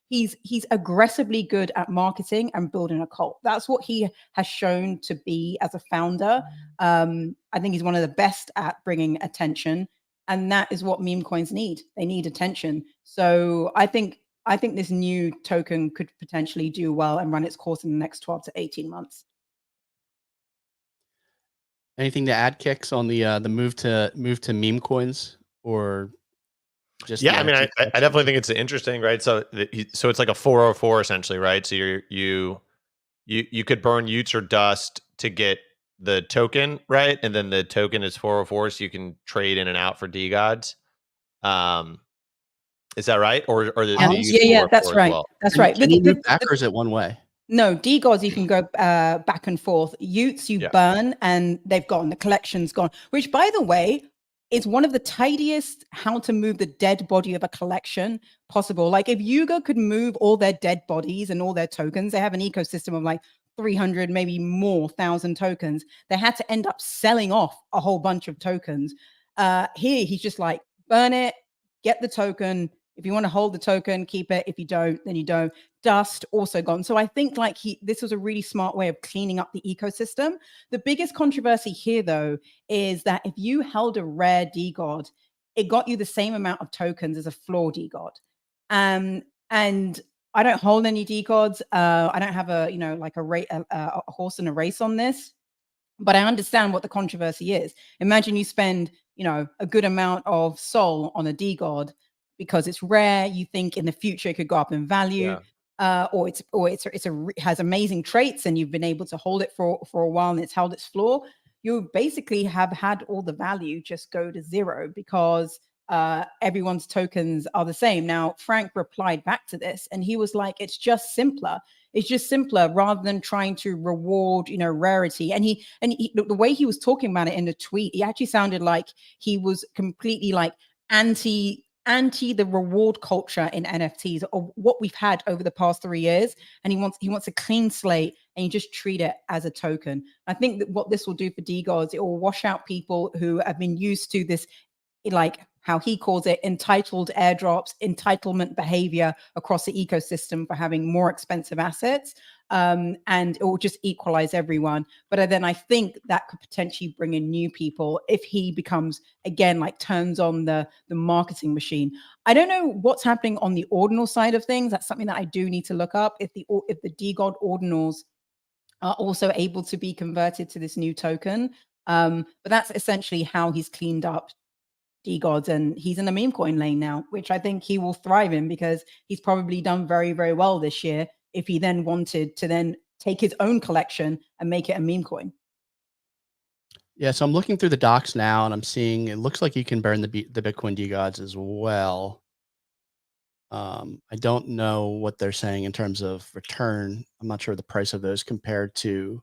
[SPEAKER 3] he's aggressively good at marketing and building a cult. That's what he has shown to be as a founder. I think he's one of the best at bringing attention, and that is what meme coins need. They need attention. So I think this new token could potentially do well and run its course in the next 12 to 18 months.
[SPEAKER 1] Anything to add, Kicks, on the move to meme coins, or Just
[SPEAKER 2] Yeah,
[SPEAKER 1] the
[SPEAKER 2] I mean, I
[SPEAKER 1] NFT
[SPEAKER 2] definitely think it's interesting, right? So so it's like a 404 essentially, right? So you could burn Utes or dust to get the token, right? And then the token is 404, so you can trade in and out for DeGods. Is that right? Or is
[SPEAKER 3] Yeah,
[SPEAKER 2] the
[SPEAKER 1] Um,
[SPEAKER 2] Utes
[SPEAKER 3] yeah, that's
[SPEAKER 2] 404 as
[SPEAKER 3] right.
[SPEAKER 2] well?
[SPEAKER 3] That's right.
[SPEAKER 1] can you move back, or is it one way?
[SPEAKER 3] No, DeGods, you can go back and forth. Utes, you
[SPEAKER 2] Yeah.
[SPEAKER 3] burn, and they've gone. The collection's gone. Which, by the way, is one of the tidiest how to move the dead body of a collection possible. Like if Yuga could move all their dead bodies and all their tokens, they have an ecosystem of like 300, maybe more thousand tokens. They had to end up selling off a whole bunch of tokens. Here, he's just like, burn it, get the token. If you want to hold the token, keep it. If you don't, then you don't. Dust also gone. So I think like this was a really smart way of cleaning up the ecosystem. The biggest controversy here, though, is that if you held a rare DeGod, it got you the same amount of tokens as a floor DeGod. And I don't hold any DeGods. I don't have a like a horse in a race on this, but I understand what the controversy is. Imagine you spend a good amount of soul on a DeGod because it's rare. You think in the future it could go up in value.
[SPEAKER 2] Yeah.
[SPEAKER 3] Or has amazing traits and you've been able to hold it for a while and it's held its floor. You basically have had all the value just go to zero because everyone's tokens are the same. Now, Frank replied back to this and he was like, it's just simpler. It's just simpler rather than trying to reward, rarity. And the way he was talking about it in the tweet, he actually sounded like he was completely like anti the reward culture in NFTs or what we've had over the past 3 years. And he wants a clean slate and you just treat it as a token. I think that what this will do for DeGods, it will wash out people who have been used to this, like how he calls it, entitled airdrops, entitlement behavior across the ecosystem for having more expensive assets. And it will just equalize everyone. But then I think that could potentially bring in new people if he becomes, again, like turns on the marketing machine. I don't know what's happening on the ordinal side of things. That's something that I do need to look up. If the DeGod ordinals are also able to be converted to this new token. But that's essentially how he's cleaned up DeGods, and he's in the meme coin lane now, which I think he will thrive in because he's probably done very, very well this year if he then wanted to then take his own collection and make it a meme coin.
[SPEAKER 1] Yeah, so I'm looking through the docs now and I'm seeing it looks like you can burn the Bitcoin DeGods as well. I don't know what they're saying in terms of return. I'm not sure the price of those compared to.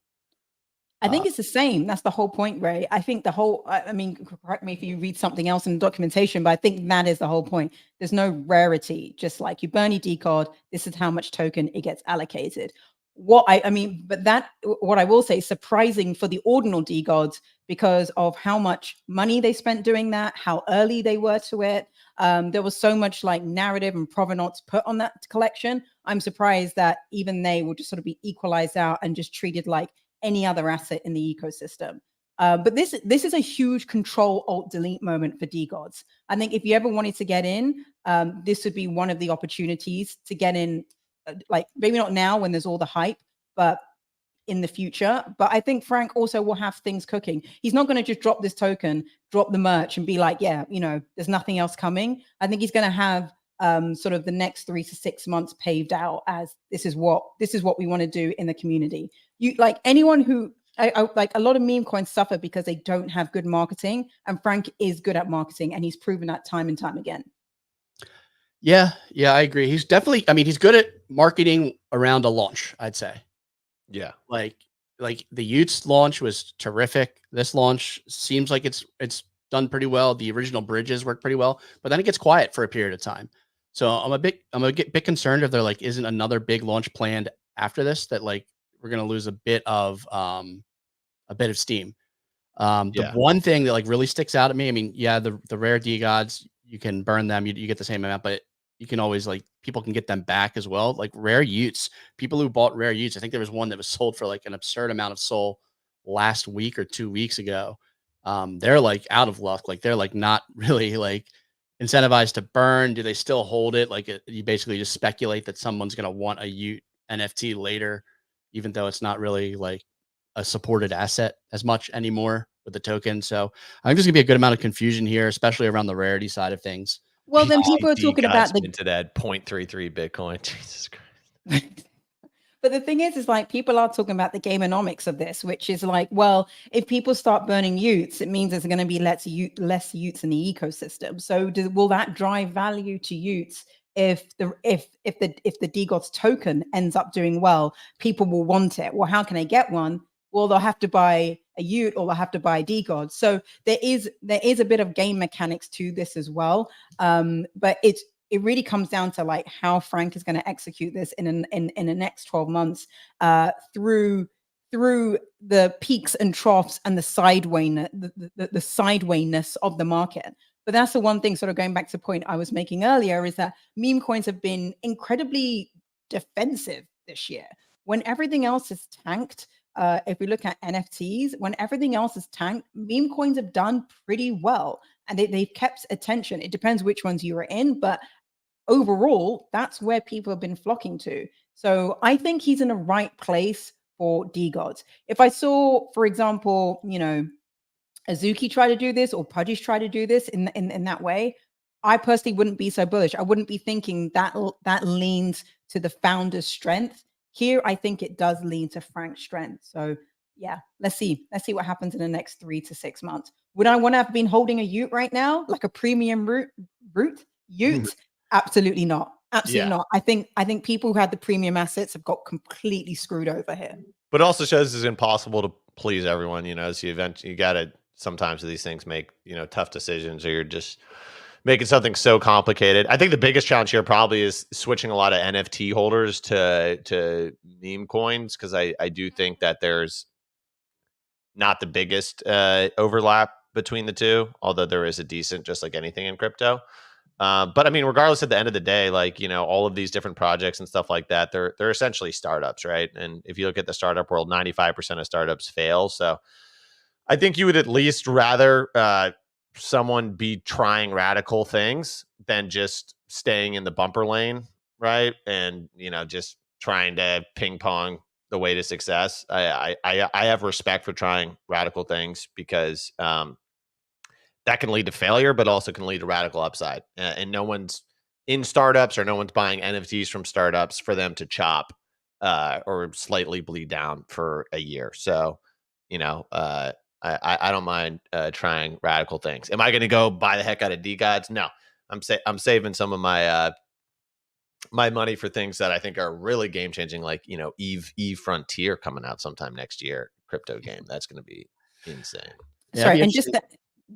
[SPEAKER 3] I think it's the same. That's the whole point, Ray. I think I mean, correct me if you read something else in the documentation, but I think that is the whole point. There's no rarity. Just like you burn your DeGod, this is how much token it gets allocated. What I will say is surprising for the ordinal DeGods because of how much money they spent doing that, how early they were to it. There was so much like narrative and provenance put on that collection. I'm surprised that even they will just sort of be equalized out and just treated like any other asset in the ecosystem. But this is a huge control alt delete moment for DeGods. I think if you ever wanted to get in, this would be one of the opportunities to get in, like maybe not now when there's all the hype, but in the future. But I think Frank also will have things cooking. He's not going to just drop this token, drop the merch and be like, yeah, there's nothing else coming. I think he's going to have sort of the next 3 to 6 months paved out as this is what we want to do in the community. You like anyone who like a lot of meme coins suffer because they don't have good marketing, and Frank is good at marketing and he's proven that time and time again.
[SPEAKER 1] Yeah, I agree. He's definitely, I mean, he's good at marketing around a launch, I'd say.
[SPEAKER 2] Yeah.
[SPEAKER 1] Like the Utes launch was terrific. This launch seems like it's done pretty well. The original bridges work pretty well, but then it gets quiet for a period of time. So I'm a bit concerned if there like isn't another big launch planned after this, that like we're gonna lose a bit of steam. The one thing that like really sticks out at me, I mean, yeah, the rare DeGods, you can burn them, you get the same amount, but you can always like people can get them back as well. Like rare Utes, people who bought rare Utes, I think there was one that was sold for like an absurd amount of soul last week or 2 weeks ago. They're like out of luck. Like they're like not really like incentivized to burn. Do they still hold it? Like you basically just speculate that someone's going to want a Ute NFT later, even though it's not really like a supported asset as much anymore with the token. So I think there's gonna be a good amount of confusion here, especially around the rarity side of things.
[SPEAKER 3] Well, then people are talking about the
[SPEAKER 2] minted at 0.33 Bitcoin. Jesus Christ.
[SPEAKER 3] But the thing is like people are talking about the gameonomics of this, which is like, well, if people start burning Utes, it means there's going to be less Utes in the ecosystem. So will that drive value to Utes? If the DEGOD token ends up doing well, people will want it. Well, how can they get one? Well, they'll have to buy a Ute or they'll have to buy DEGOD. So there is a bit of game mechanics to this as well. But it really comes down to like how Frank is going to execute this in the next 12 months through the peaks and troughs and the sidewayness of the market. But that's the one thing, sort of going back to the point I was making earlier, is that meme coins have been incredibly defensive this year. When everything else is tanked, if we look at NFTs, when everything else is tanked, meme coins have done pretty well. And they've kept attention. It depends which ones you are in, but overall, that's where people have been flocking to. So I think he's in the right place for DEGOD. If I saw, for example, Azuki try to do this or Pudgies try to do this in that way, I personally wouldn't be so bullish. I wouldn't be thinking that leans to the founder's strength. Here, I think it does lean to Frank's strength. So yeah, let's see what happens in the next 3 to 6 months. Would I want to have been holding a Ute right now, like a premium root Ute? Absolutely not. Absolutely not. I think people who had the premium assets have got completely screwed over here.
[SPEAKER 2] But it also shows it's impossible to please everyone, so you got to sometimes these things make, tough decisions, or you're just making something so complicated. I think the biggest challenge here probably is switching a lot of NFT holders to meme coins, because I do think that there's not the biggest overlap between the two, although there is a decent, just like anything in crypto. But I mean, regardless, at the end of the day, like, all of these different projects and stuff like that, they're essentially startups, right? And if you look at the startup world, 95% of startups fail. So I think you would at least rather someone be trying radical things than just staying in the bumper lane, right? And, just trying to ping pong the way to success. I have respect for trying radical things, because that can lead to failure, but also can lead to radical upside. And no one's in startups, or no one's buying NFTs from startups for them to chop or slightly bleed down for a year. So, I don't mind trying radical things. Am I going to go buy the heck out of DEGODs? No, I'm saving some of my my money for things that I think are really game changing, like Eve Frontier coming out sometime next year, crypto game. That's going to be insane.
[SPEAKER 3] Sorry, and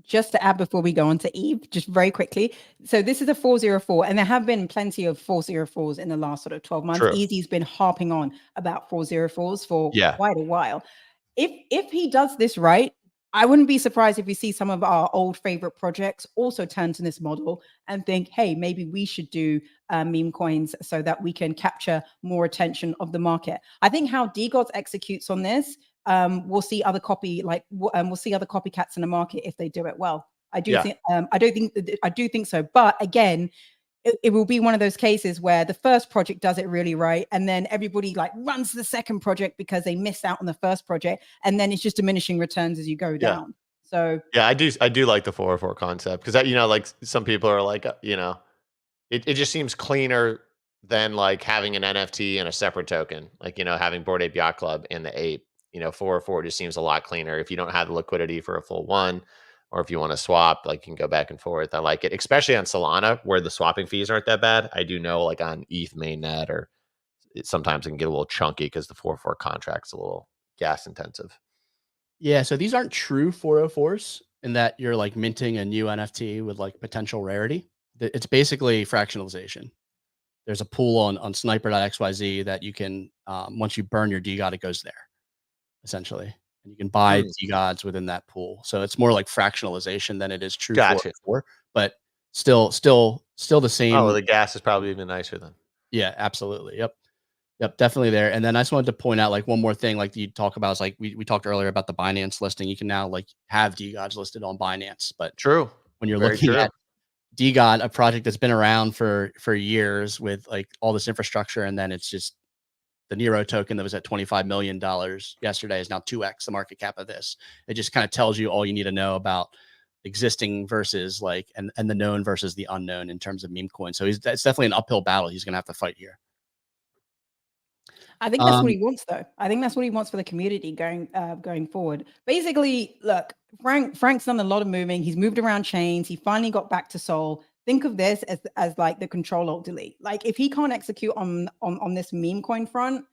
[SPEAKER 3] just to add before we go on to Eve, just very quickly. So this is a 404, and there have been plenty of 404s in the last sort of 12 months.
[SPEAKER 2] True.
[SPEAKER 3] Easy's been harping on about 404s for quite a while. If he does this right, I wouldn't be surprised if we see some of our old favorite projects also turn to this model and think, hey, maybe we should do meme coins so that we can capture more attention of the market. I think how DEGOD executes on this, we'll see other we'll see other copycats in the market if they do it well. I do think so. But again, it will be one of those cases where the first project does it really right, and then everybody like runs to the second project because they missed out on the first project, and then it's just diminishing returns as you go down. So
[SPEAKER 2] yeah, I do like the 404 concept, because that, like some people are like, it just seems cleaner than like having an NFT and a separate token, like having Bored Ape Yacht Club and the ape. 404 just seems a lot cleaner if you don't have the liquidity for a full one, or if you want to swap, like you can go back and forth. I like it, especially on Solana, where the swapping fees aren't that bad. I do know, like on ETH mainnet, or sometimes it can get a little chunky because the 404 contract's a little gas intensive.
[SPEAKER 1] Yeah, so these aren't true 404s in that you're like minting a new NFT with like potential rarity. It's basically fractionalization. There's a pool on sniper.xyz that you can, once you burn your DEGOD, it goes there, essentially. And you can buy DEGODs within that pool. So it's more like fractionalization than it is true 404, but still the same.
[SPEAKER 2] Oh, well, the gas is probably even nicer then.
[SPEAKER 1] Yeah, absolutely. Yep, definitely there. And then I just wanted to point out like one more thing, like you talk about is like we talked earlier about the Binance listing. You can now like have DEGODs listed on Binance, but
[SPEAKER 2] true.
[SPEAKER 1] When you're looking at DEGOD, a project that's been around for years with like all this infrastructure, and then it's just the Neiro token that was at $25 million yesterday is now 2x the market cap of this. It just kind of tells you all you need to know about existing versus like and the known versus the unknown in terms of meme coin. So it's definitely an uphill battle he's gonna have to fight here.
[SPEAKER 3] I think that's what he wants, though. I think that's what he wants for the community going forward. Basically, look, Frank's done a lot of moving. He's moved around chains. He finally got back to Sol. Think of this as like the control alt delete. Like if he can't execute on this meme coin front,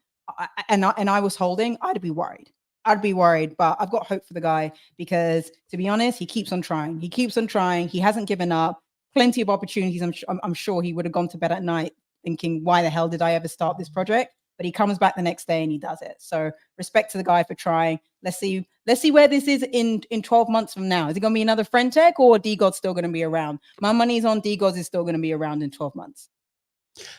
[SPEAKER 3] and I was holding, I'd be worried. I'd be worried, but I've got hope for the guy because, to be honest, he keeps on trying. He keeps on trying. He hasn't given up. Plenty of opportunities. I'm sure he would have gone to bed at night thinking, why the hell did I ever start this project? But he comes back the next day and he does it. So respect to the guy for trying. Let's see where this is in 12 months from now. Is it going to be another Frentech or DEGOD still going to be around? My money's on DEGOD is still going to be around in 12 months.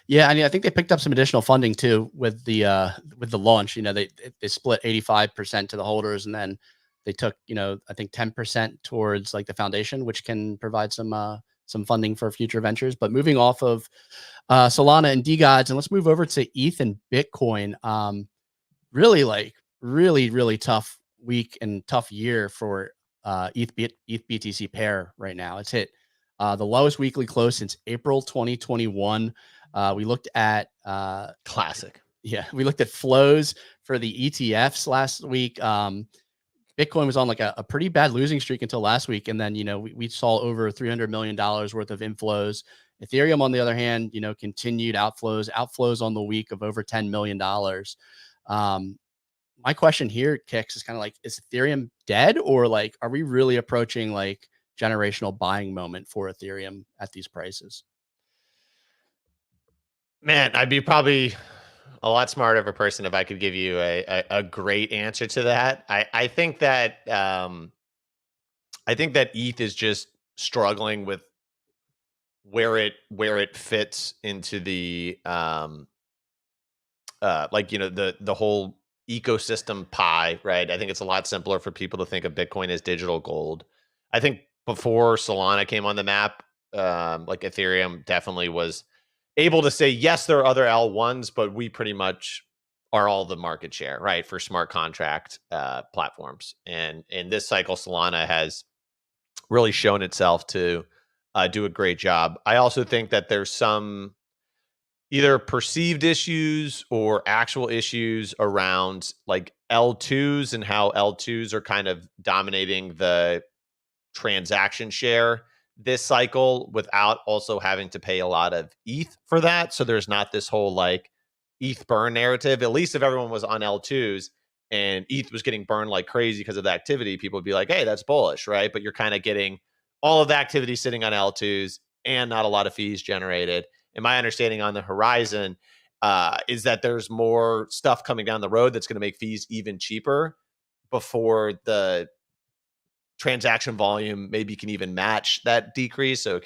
[SPEAKER 1] Yeah, I mean, I think they picked up some additional funding too with the launch. You know, they split 85% to the holders, and then they took, you know, I think 10% towards like the foundation, which can provide some funding for future ventures. But moving off of Solana and DEGODs, and let's move over to ETH and Bitcoin. Really tough week and tough year for ETH BTC pair right now. It's hit the lowest weekly close since April 2021. We looked at
[SPEAKER 2] classic.
[SPEAKER 1] Yeah, we looked at flows for the ETFs last week. Bitcoin was on like a pretty bad losing streak until last week. And then, you know, we saw over $300 million worth of inflows. Ethereum, on the other hand, you know, continued outflows on the week of over $10 million. My question here, Kix, is kind of like, is Ethereum dead, or like, are we really approaching like generational buying moment for Ethereum at these prices?
[SPEAKER 2] Man, I'd be probably a lot smarter of a person if I could give you a great answer to that. I think that ETH is just struggling with where it fits into the like, you know, the whole ecosystem pie, right? I think it's a lot simpler for people to think of Bitcoin as digital gold. I think before Solana came on the map, like Ethereum definitely was able to say, yes, there are other L1s, but we pretty much are all the market share, right, for smart contract platforms. And in this cycle, Solana has really shown itself to do a great job. I also think that there's some either perceived issues or actual issues around like L2s and how L2s are kind of dominating the transaction share this cycle without also having to pay a lot of ETH for that. So there's not this whole like ETH burn narrative. At least if everyone was on L2s and ETH was getting burned like crazy because of the activity, people would be like, hey, that's bullish, right? But you're kind of getting all of the activity sitting on L2s and not a lot of fees generated. And my understanding on the horizon is that there's more stuff coming down the road that's going to make fees even cheaper before the transaction volume maybe can even match that decrease. So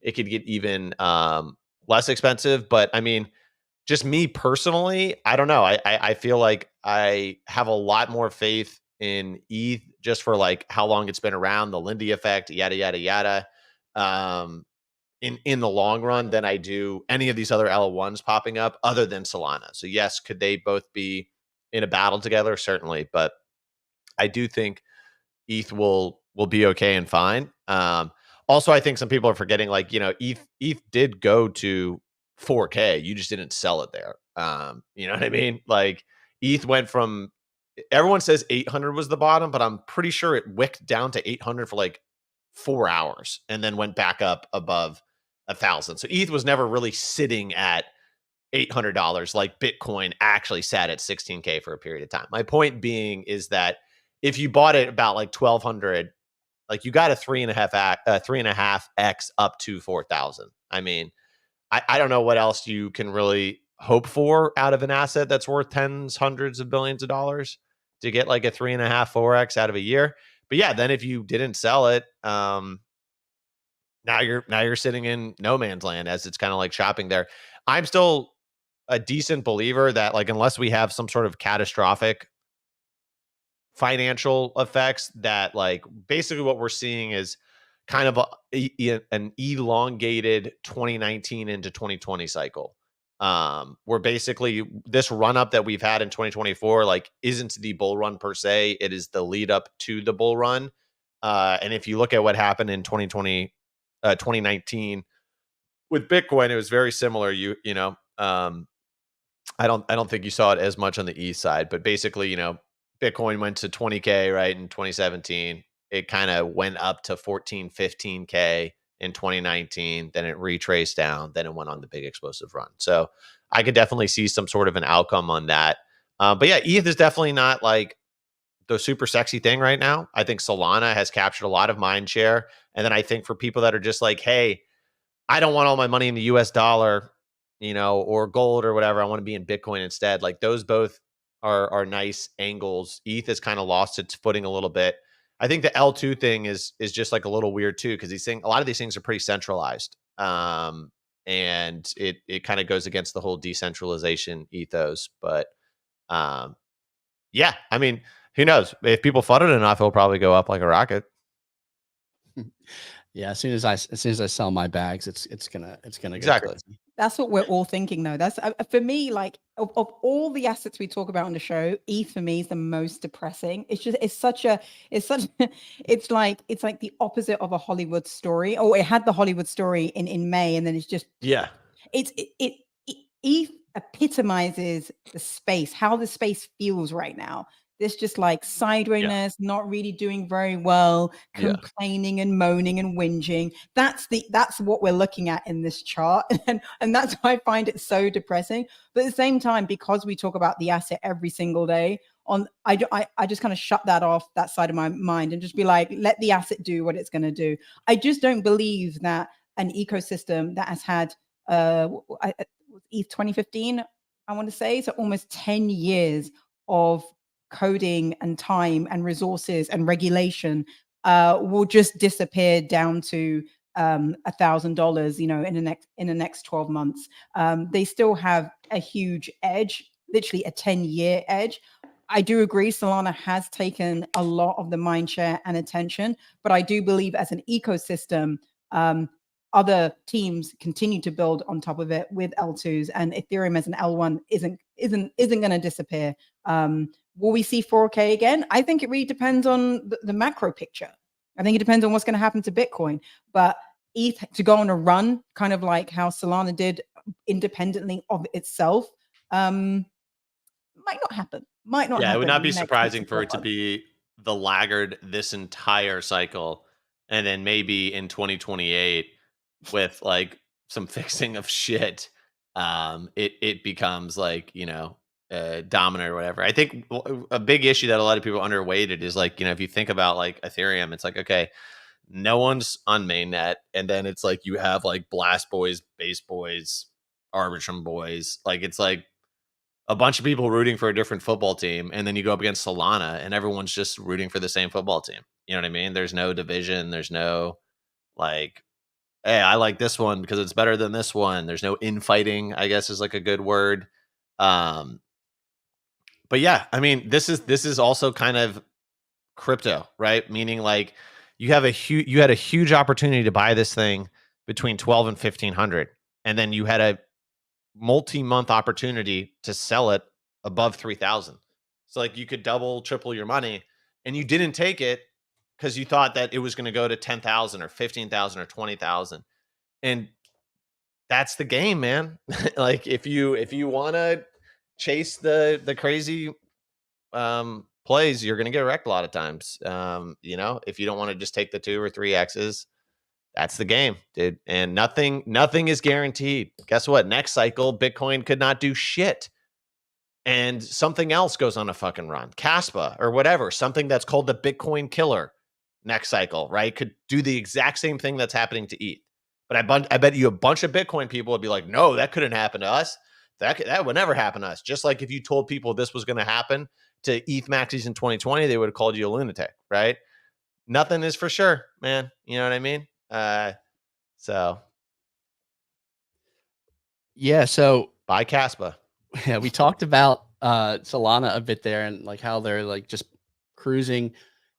[SPEAKER 2] it could get even less expensive. But I mean, just me personally, I don't know. I feel like I have a lot more faith in ETH just for like how long it's been around, the Lindy effect, yada, yada, yada. In the long run than I do any of these other L1s popping up other than Solana. So yes, could they both be in a battle together? Certainly. But I do think ETH will be okay and fine. Also, I think some people are forgetting, like, you know, ETH did go to 4K. You just didn't sell it there. You know what I mean? Like ETH went from, everyone says 800 was the bottom, but I'm pretty sure it wicked down to 800 for like 4 hours and then went back up above 1,000. So ETH was never really sitting at $800 like Bitcoin actually sat at 16K for a period of time. My point being is that if you bought it about like 1,200, like you got a 3.5x up to 4,000. I mean, I don't know what else you can really hope for out of an asset that's worth tens, hundreds of billions of dollars to get like a 3.5, 4x out of a year. But yeah, then if you didn't sell it, now you're sitting in no man's land, as it's kind of like shopping there. I'm still a decent believer that, like, unless we have some sort of catastrophic financial effects, that like basically what we're seeing is kind of an elongated 2019 into 2020 cycle. Where basically this run up that we've had in 2024 like isn't the bull run per se, it is the lead up to the bull run. And if you look at what happened in 2019 with Bitcoin, it was very similar. I don't think you saw it as much on the east side, but basically, Bitcoin went to 20K right in 2017. It kind of went up to 14, 15K in 2019. Then it retraced down. Then it went on the big explosive run. So I could definitely see some sort of an outcome on that. But yeah, ETH is definitely not like the super sexy thing right now. I think Solana has captured a lot of mind share. And then I think for people that are just like, hey, I don't want all my money in the US dollar, or gold or whatever. I want to be in Bitcoin instead. Like those both are nice angles. ETH has kind of lost its footing a little bit. I think the L2 thing is just like a little weird too, because a lot of these things are pretty centralized. And it kind of goes against the whole decentralization ethos. But yeah, I mean, who knows? If people fund it enough, it'll probably go up like a rocket.
[SPEAKER 1] Yeah, as soon as I sell my bags, it's gonna
[SPEAKER 2] Exactly.
[SPEAKER 1] go crazy.
[SPEAKER 3] That's what we're all thinking, though. That's for me, like of all the assets we talk about on the show, ETH for me is the most depressing. It's like the opposite of a Hollywood story. Oh, it had the Hollywood story in May, and then it's just ETH epitomizes the space, how the space feels right now. This just like sidewayness, not really doing very well, complaining and moaning and whinging. That's what we're looking at in this chart. And that's why I find it so depressing. But at the same time, because we talk about the asset every single day, I just kind of shut that off, that side of my mind, and just be like, let the asset do what it's going to do. I just don't believe that an ecosystem that has had ETH 2015, I want to say, so almost 10 years of coding and time and resources and regulation will just disappear down to $1,000, in the next 12 months. They still have a huge edge, literally a 10-year edge. I do agree Solana has taken a lot of the mind share and attention, but I do believe as an ecosystem, other teams continue to build on top of it with L2s, and Ethereum as an L1 isn't going to disappear. Will we see 4K again? I think it really depends on the macro picture. I think it depends on what's going to happen to Bitcoin. But ETH to go on a run, kind of like how Solana did independently of itself, might not happen. Might not happen.
[SPEAKER 2] Yeah, it would not be surprising for it to be the laggard this entire cycle. And then maybe in 2028, with like some fixing of shit, it becomes like, dominant or whatever. I think a big issue that a lot of people underweighted is like, if you think about like Ethereum, it's like, okay, no one's on mainnet. And then it's like, you have like Blast Boys, Base Boys, Arbitrum Boys. Like, it's like a bunch of people rooting for a different football team. And then you go up against Solana and everyone's just rooting for the same football team. You know what I mean? There's no division. There's no like, hey, I like this one because it's better than this one. There's no infighting, I guess is like a good word. But yeah, I mean, this is also kind of crypto, right? Meaning like you had a huge opportunity to buy this thing between 12 and 1500, and then you had a multi-month opportunity to sell it above 3000. So like you could double, triple your money, and you didn't take it because you thought that it was going to go to 10,000 or 15,000 or 20,000. And that's the game, man. Like if you want to chase the crazy plays, you're going to get wrecked a lot of times. If you don't want to just take the 2 or 3 X's, that's the game, dude. And nothing is guaranteed. Guess what? Next cycle, Bitcoin could not do shit. And something else goes on a fucking run. Caspa or whatever, something that's called the Bitcoin killer next cycle, right? Could do the exact same thing that's happening to ETH. But I bet you a bunch of Bitcoin people would be like, no, that couldn't happen to us. That would never happen to us. Just like if you told people this was going to happen to ETH maxis in 2020, they would have called you a lunatic, right? Nothing is for sure, man. You know what I mean? So
[SPEAKER 1] yeah. So
[SPEAKER 2] buy Caspa.
[SPEAKER 1] Yeah, we talked about Solana a bit there, and like how they're like just cruising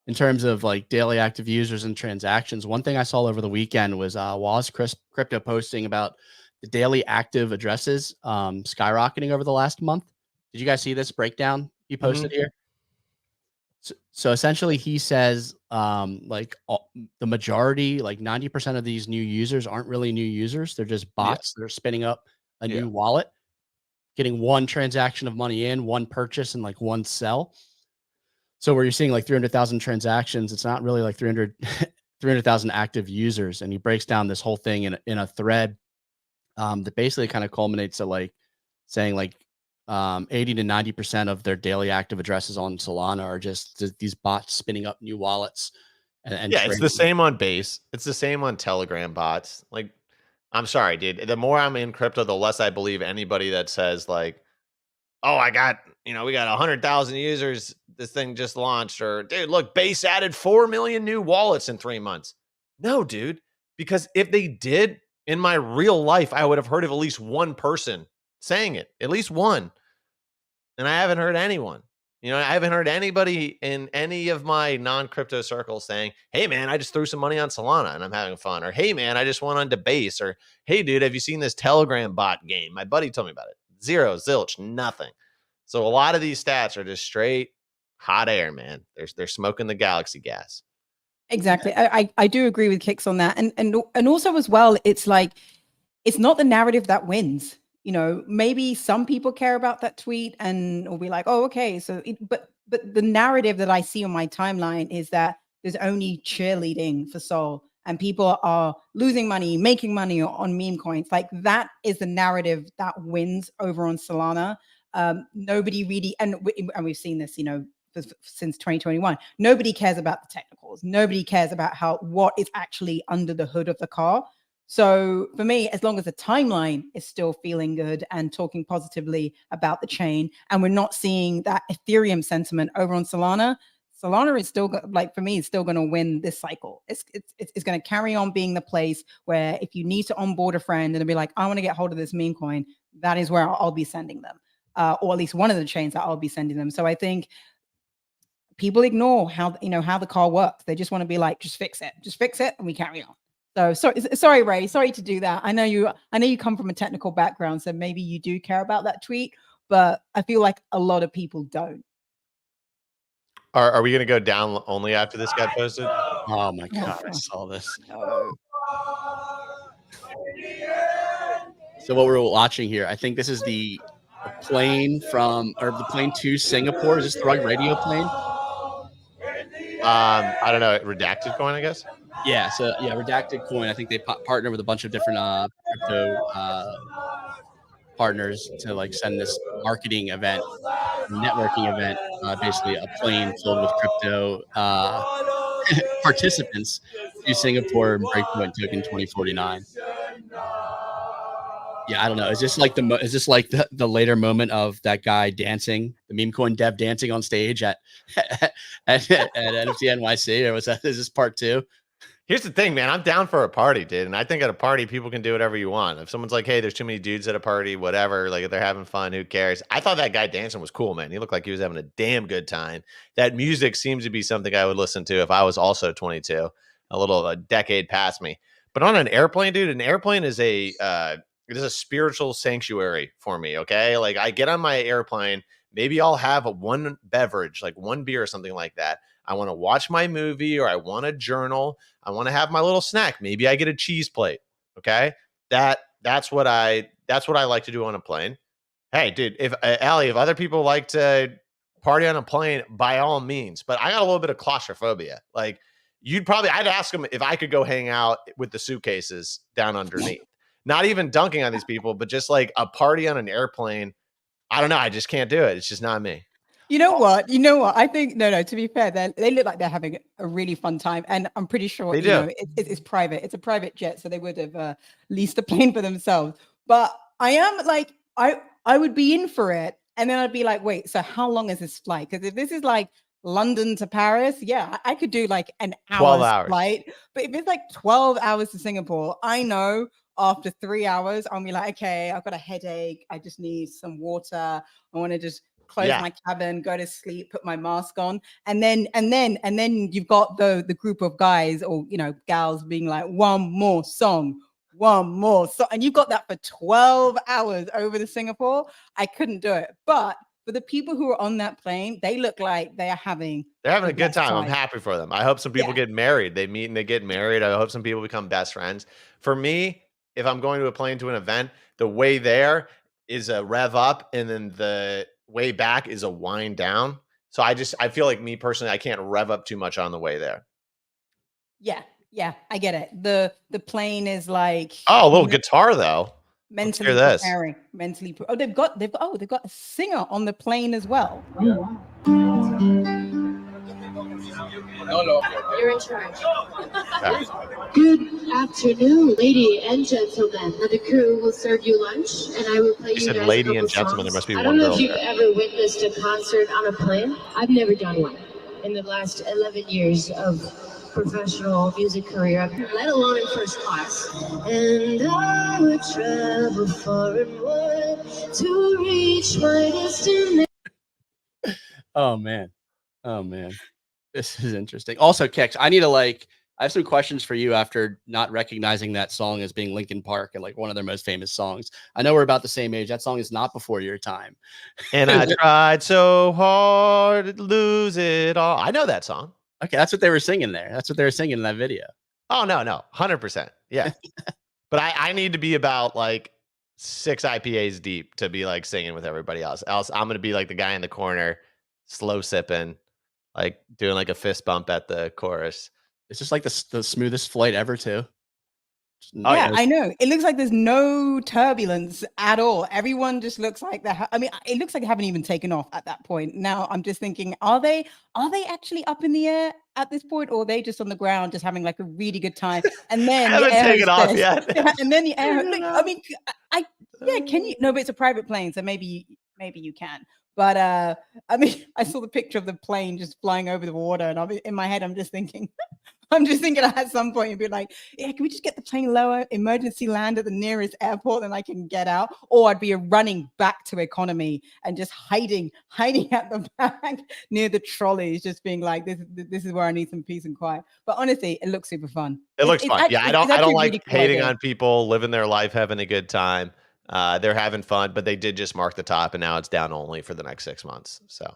[SPEAKER 1] in terms of like daily active users and transactions. One thing I saw over the weekend was Woz Crypto posting about the daily active addresses skyrocketing over the last month. Did you guys see this breakdown he posted here? So essentially he says the majority, like 90% of these new users aren't really new users. They're just bots. They're spinning up a new wallet, getting one transaction of money in, one purchase, and like one sell. So where you're seeing like 300,000 transactions, it's not really like 300,000 active users. And he breaks down this whole thing in a thread that basically kind of culminates at like saying like 80 to 90% of their daily active addresses on Solana are just these bots spinning up new wallets. And
[SPEAKER 2] it's the same on Base. It's the same on Telegram bots. Like, I'm sorry, dude. The more I'm in crypto, the less I believe anybody that says like, oh, we got 100,000 users. This thing just launched, or dude, look, Base added 4 million new wallets in 3 months. No, dude, because if they did in my real life, I would have heard of at least one person saying it, at least one. And I haven't heard anyone. I haven't heard anybody in any of my non-crypto circles saying, hey, man, I just threw some money on Solana and I'm having fun. Or, hey, man, I just went on to Base. Or, hey, dude, have you seen this Telegram bot game? My buddy told me about it. Zero, zilch, nothing. So a lot of these stats are just straight hot air, man. They're smoking the galaxy gas.
[SPEAKER 3] Exactly. I do agree with Kicks on that. And also as well, it's like, it's not the narrative that wins. Maybe some people care about that tweet and will be like, oh, okay. So, but the narrative that I see on my timeline is that there's only cheerleading for Sol and people are losing money, making money on meme coins. Like that is the narrative that wins over on Solana. Nobody really, and we've seen this, since 2021, nobody cares about the technicals. Nobody cares about what is actually under the hood of the car. So for me, as long as the timeline is still feeling good and talking positively about the chain, and we're not seeing that Ethereum sentiment over on Solana is still, like, for me, it's still going to win this cycle. It's going to carry on being the place where if you need to onboard a friend and be like, I want to get hold of this meme coin, that is where I'll be sending them, or at least one of the chains that I'll be sending them. So I think people ignore how the car works. They just want to be like, just fix it, and we carry on. So sorry, Ray. Sorry to do that. I know you come from a technical background, so maybe you do care about that tweet, but I feel like a lot of people don't.
[SPEAKER 2] Are we going to go down only after this got posted?
[SPEAKER 1] Oh my God, I saw this.
[SPEAKER 3] No.
[SPEAKER 1] So what we're watching here, I think this is the plane the plane to Singapore. Is this the right radio plane?
[SPEAKER 2] I don't know. Redacted coin, I guess.
[SPEAKER 1] Yeah. So yeah, Redacted Coin. I think they partner with a bunch of different crypto partners to like send this marketing event, networking event, basically a plane filled with crypto participants to Singapore and Breakpoint Token 2049. Yeah, I don't know. Is this like the later moment of that guy dancing, the meme coin dev dancing on stage at NFT NYC, or is this part 2?
[SPEAKER 2] Here's the thing, man. I'm down for a party, dude. And I think at a party, people can do whatever you want. If someone's like, hey, there's too many dudes at a party, whatever, like if they're having fun, who cares? I thought that guy dancing was cool, man. He looked like he was having a damn good time. That music seems to be something I would listen to if I was also 22, a decade past me. But on an airplane, dude, an airplane is it is a spiritual sanctuary for me, okay? Like I get on my airplane, maybe I'll have one beverage, like one beer or something like that. I want to watch my movie, or I want to journal. I want to have my little snack. Maybe I get a cheese plate. Okay. That's what I like to do on a plane. Hey, dude, if Allie, if other people like to party on a plane, by all means, but I got a little bit of claustrophobia. Like I'd ask them if I could go hang out with the suitcases down underneath, not even dunking on these people, but just like a party on an airplane. I don't know. I just can't do it. It's just not me.
[SPEAKER 3] You know what? I think no. To be fair, they look like they're having a really fun time, and I'm pretty sure
[SPEAKER 2] they do.
[SPEAKER 3] It's private. It's a private jet, so they would have leased a plane for themselves. But I am like, I would be in for it, and then I'd be like, wait, so how long is this flight? Because if this is like London to Paris, yeah, I could do like an hour's flight. But if it's like 12 hours to Singapore, I know after 3 hours, I'll be like, okay, I've got a headache. I just need some water. I want to just close my cabin, go to sleep, put my mask on, and then you've got the group of guys or gals being like, one more song, and you've got that for 12 hours over to Singapore. I couldn't do it, but but the people who are on that plane, they look like they are having
[SPEAKER 2] They're having
[SPEAKER 3] the
[SPEAKER 2] a good
[SPEAKER 3] best
[SPEAKER 2] time. I'm happy for them. I hope some people
[SPEAKER 3] Yeah.
[SPEAKER 2] get married. They meet and they get married. I hope some people become best friends. For me, if I'm going to a plane to an event, the way there is a rev up and then the way back is a wind down. So I feel like me personally, I can't rev up too much on the way there.
[SPEAKER 3] Yeah, I get it. The plane is like
[SPEAKER 2] Oh, a little guitar though.
[SPEAKER 3] mentally preparing. They've got a singer on the plane as well.
[SPEAKER 4] You're in charge. Good afternoon, ladies and gentlemen. The crew will serve you lunch, and I will play you guys
[SPEAKER 2] lady
[SPEAKER 4] a
[SPEAKER 2] and
[SPEAKER 4] couple
[SPEAKER 2] gentlemen. There
[SPEAKER 4] songs.
[SPEAKER 2] must be
[SPEAKER 4] I
[SPEAKER 2] one
[SPEAKER 4] don't know
[SPEAKER 2] girl
[SPEAKER 4] if you've
[SPEAKER 2] there.
[SPEAKER 4] ever witnessed a concert on a plane. I've never done one in the last 11 years of professional music career, let alone in first class. And I would travel far and wide to reach my destination.
[SPEAKER 1] Oh man. This is interesting. Also, Kex, I have some questions for you after not recognizing that song as being Linkin Park and like one of their most famous songs. I know we're about the same age. That song is not before your time.
[SPEAKER 2] And I tried so hard to lose it all. I know that song.
[SPEAKER 1] Okay, that's what they were singing there. That's what they were singing in that video.
[SPEAKER 2] Oh, no, 100%. Yeah. But I need to be about like 6 IPAs deep to be like singing with everybody else. Else I'm going to be like the guy in the corner, slow sipping, like doing like a fist bump at the chorus.
[SPEAKER 1] It's just like the smoothest flight ever, too.
[SPEAKER 2] Oh,
[SPEAKER 3] Yeah,
[SPEAKER 2] yeah.
[SPEAKER 3] I know. It looks like there's no turbulence at all. Everyone just looks like I mean, it looks like they haven't even taken off at that point. Now I'm just thinking, are they actually up in the air at this point, or are they just on the ground, just having like a really good time? And then
[SPEAKER 2] Haven't taken off yet.
[SPEAKER 3] and then the air. Look, I mean, can you? No, but it's a private plane, so maybe you can. But I mean, I saw the picture of the plane just flying over the water, and in my head, I'm just thinking at some point you'd be like, yeah, can we just get the plane lower, emergency land at the nearest airport, and I can get out? Or I'd be running back to economy and just hiding at the back near the trolleys, just being like, this is where I need some peace and quiet. But honestly, it looks super fun.
[SPEAKER 2] It looks fun.
[SPEAKER 3] Actually,
[SPEAKER 2] Yeah, I don't
[SPEAKER 3] really
[SPEAKER 2] like
[SPEAKER 3] cool
[SPEAKER 2] hating
[SPEAKER 3] idea.
[SPEAKER 2] on people living their life, having a good time. They're having fun, but they did just mark the top, and now it's down only for the next 6 months. So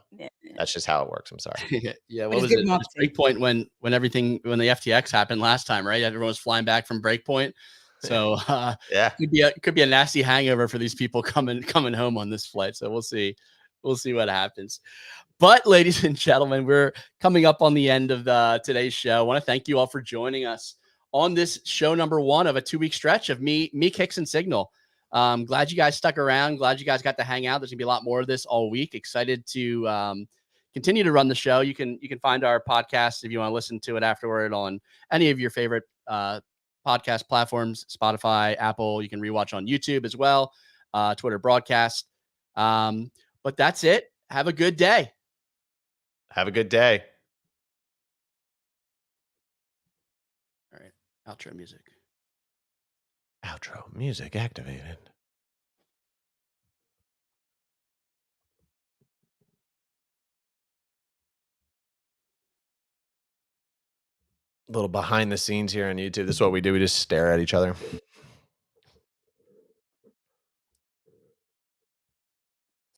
[SPEAKER 2] that's just how it works. I'm sorry.
[SPEAKER 1] Yeah, what was it? Breakpoint when the FTX happened last time, right? Everyone was flying back from Breakpoint. So
[SPEAKER 2] yeah,
[SPEAKER 1] could be a nasty hangover for these people coming home on this flight. So we'll see what happens. But ladies and gentlemen, we're coming up on the end of today's show. I want to thank you all for joining us on this show number 1 of a 2-week stretch of me, Kex, and Signal. Glad you guys stuck around. Glad you guys got to hang out. There's gonna be a lot more of this all week. Excited to continue to run the show. You can find our podcast if you want to listen to it afterward on any of your favorite podcast platforms, Spotify, Apple. You can rewatch on YouTube as well, Twitter broadcast. But that's it. Have a good day.
[SPEAKER 2] Have a good day.
[SPEAKER 1] All right. Outro music.
[SPEAKER 2] Outro music activated. A little behind the scenes here on YouTube. This is what we do. We just stare at each other.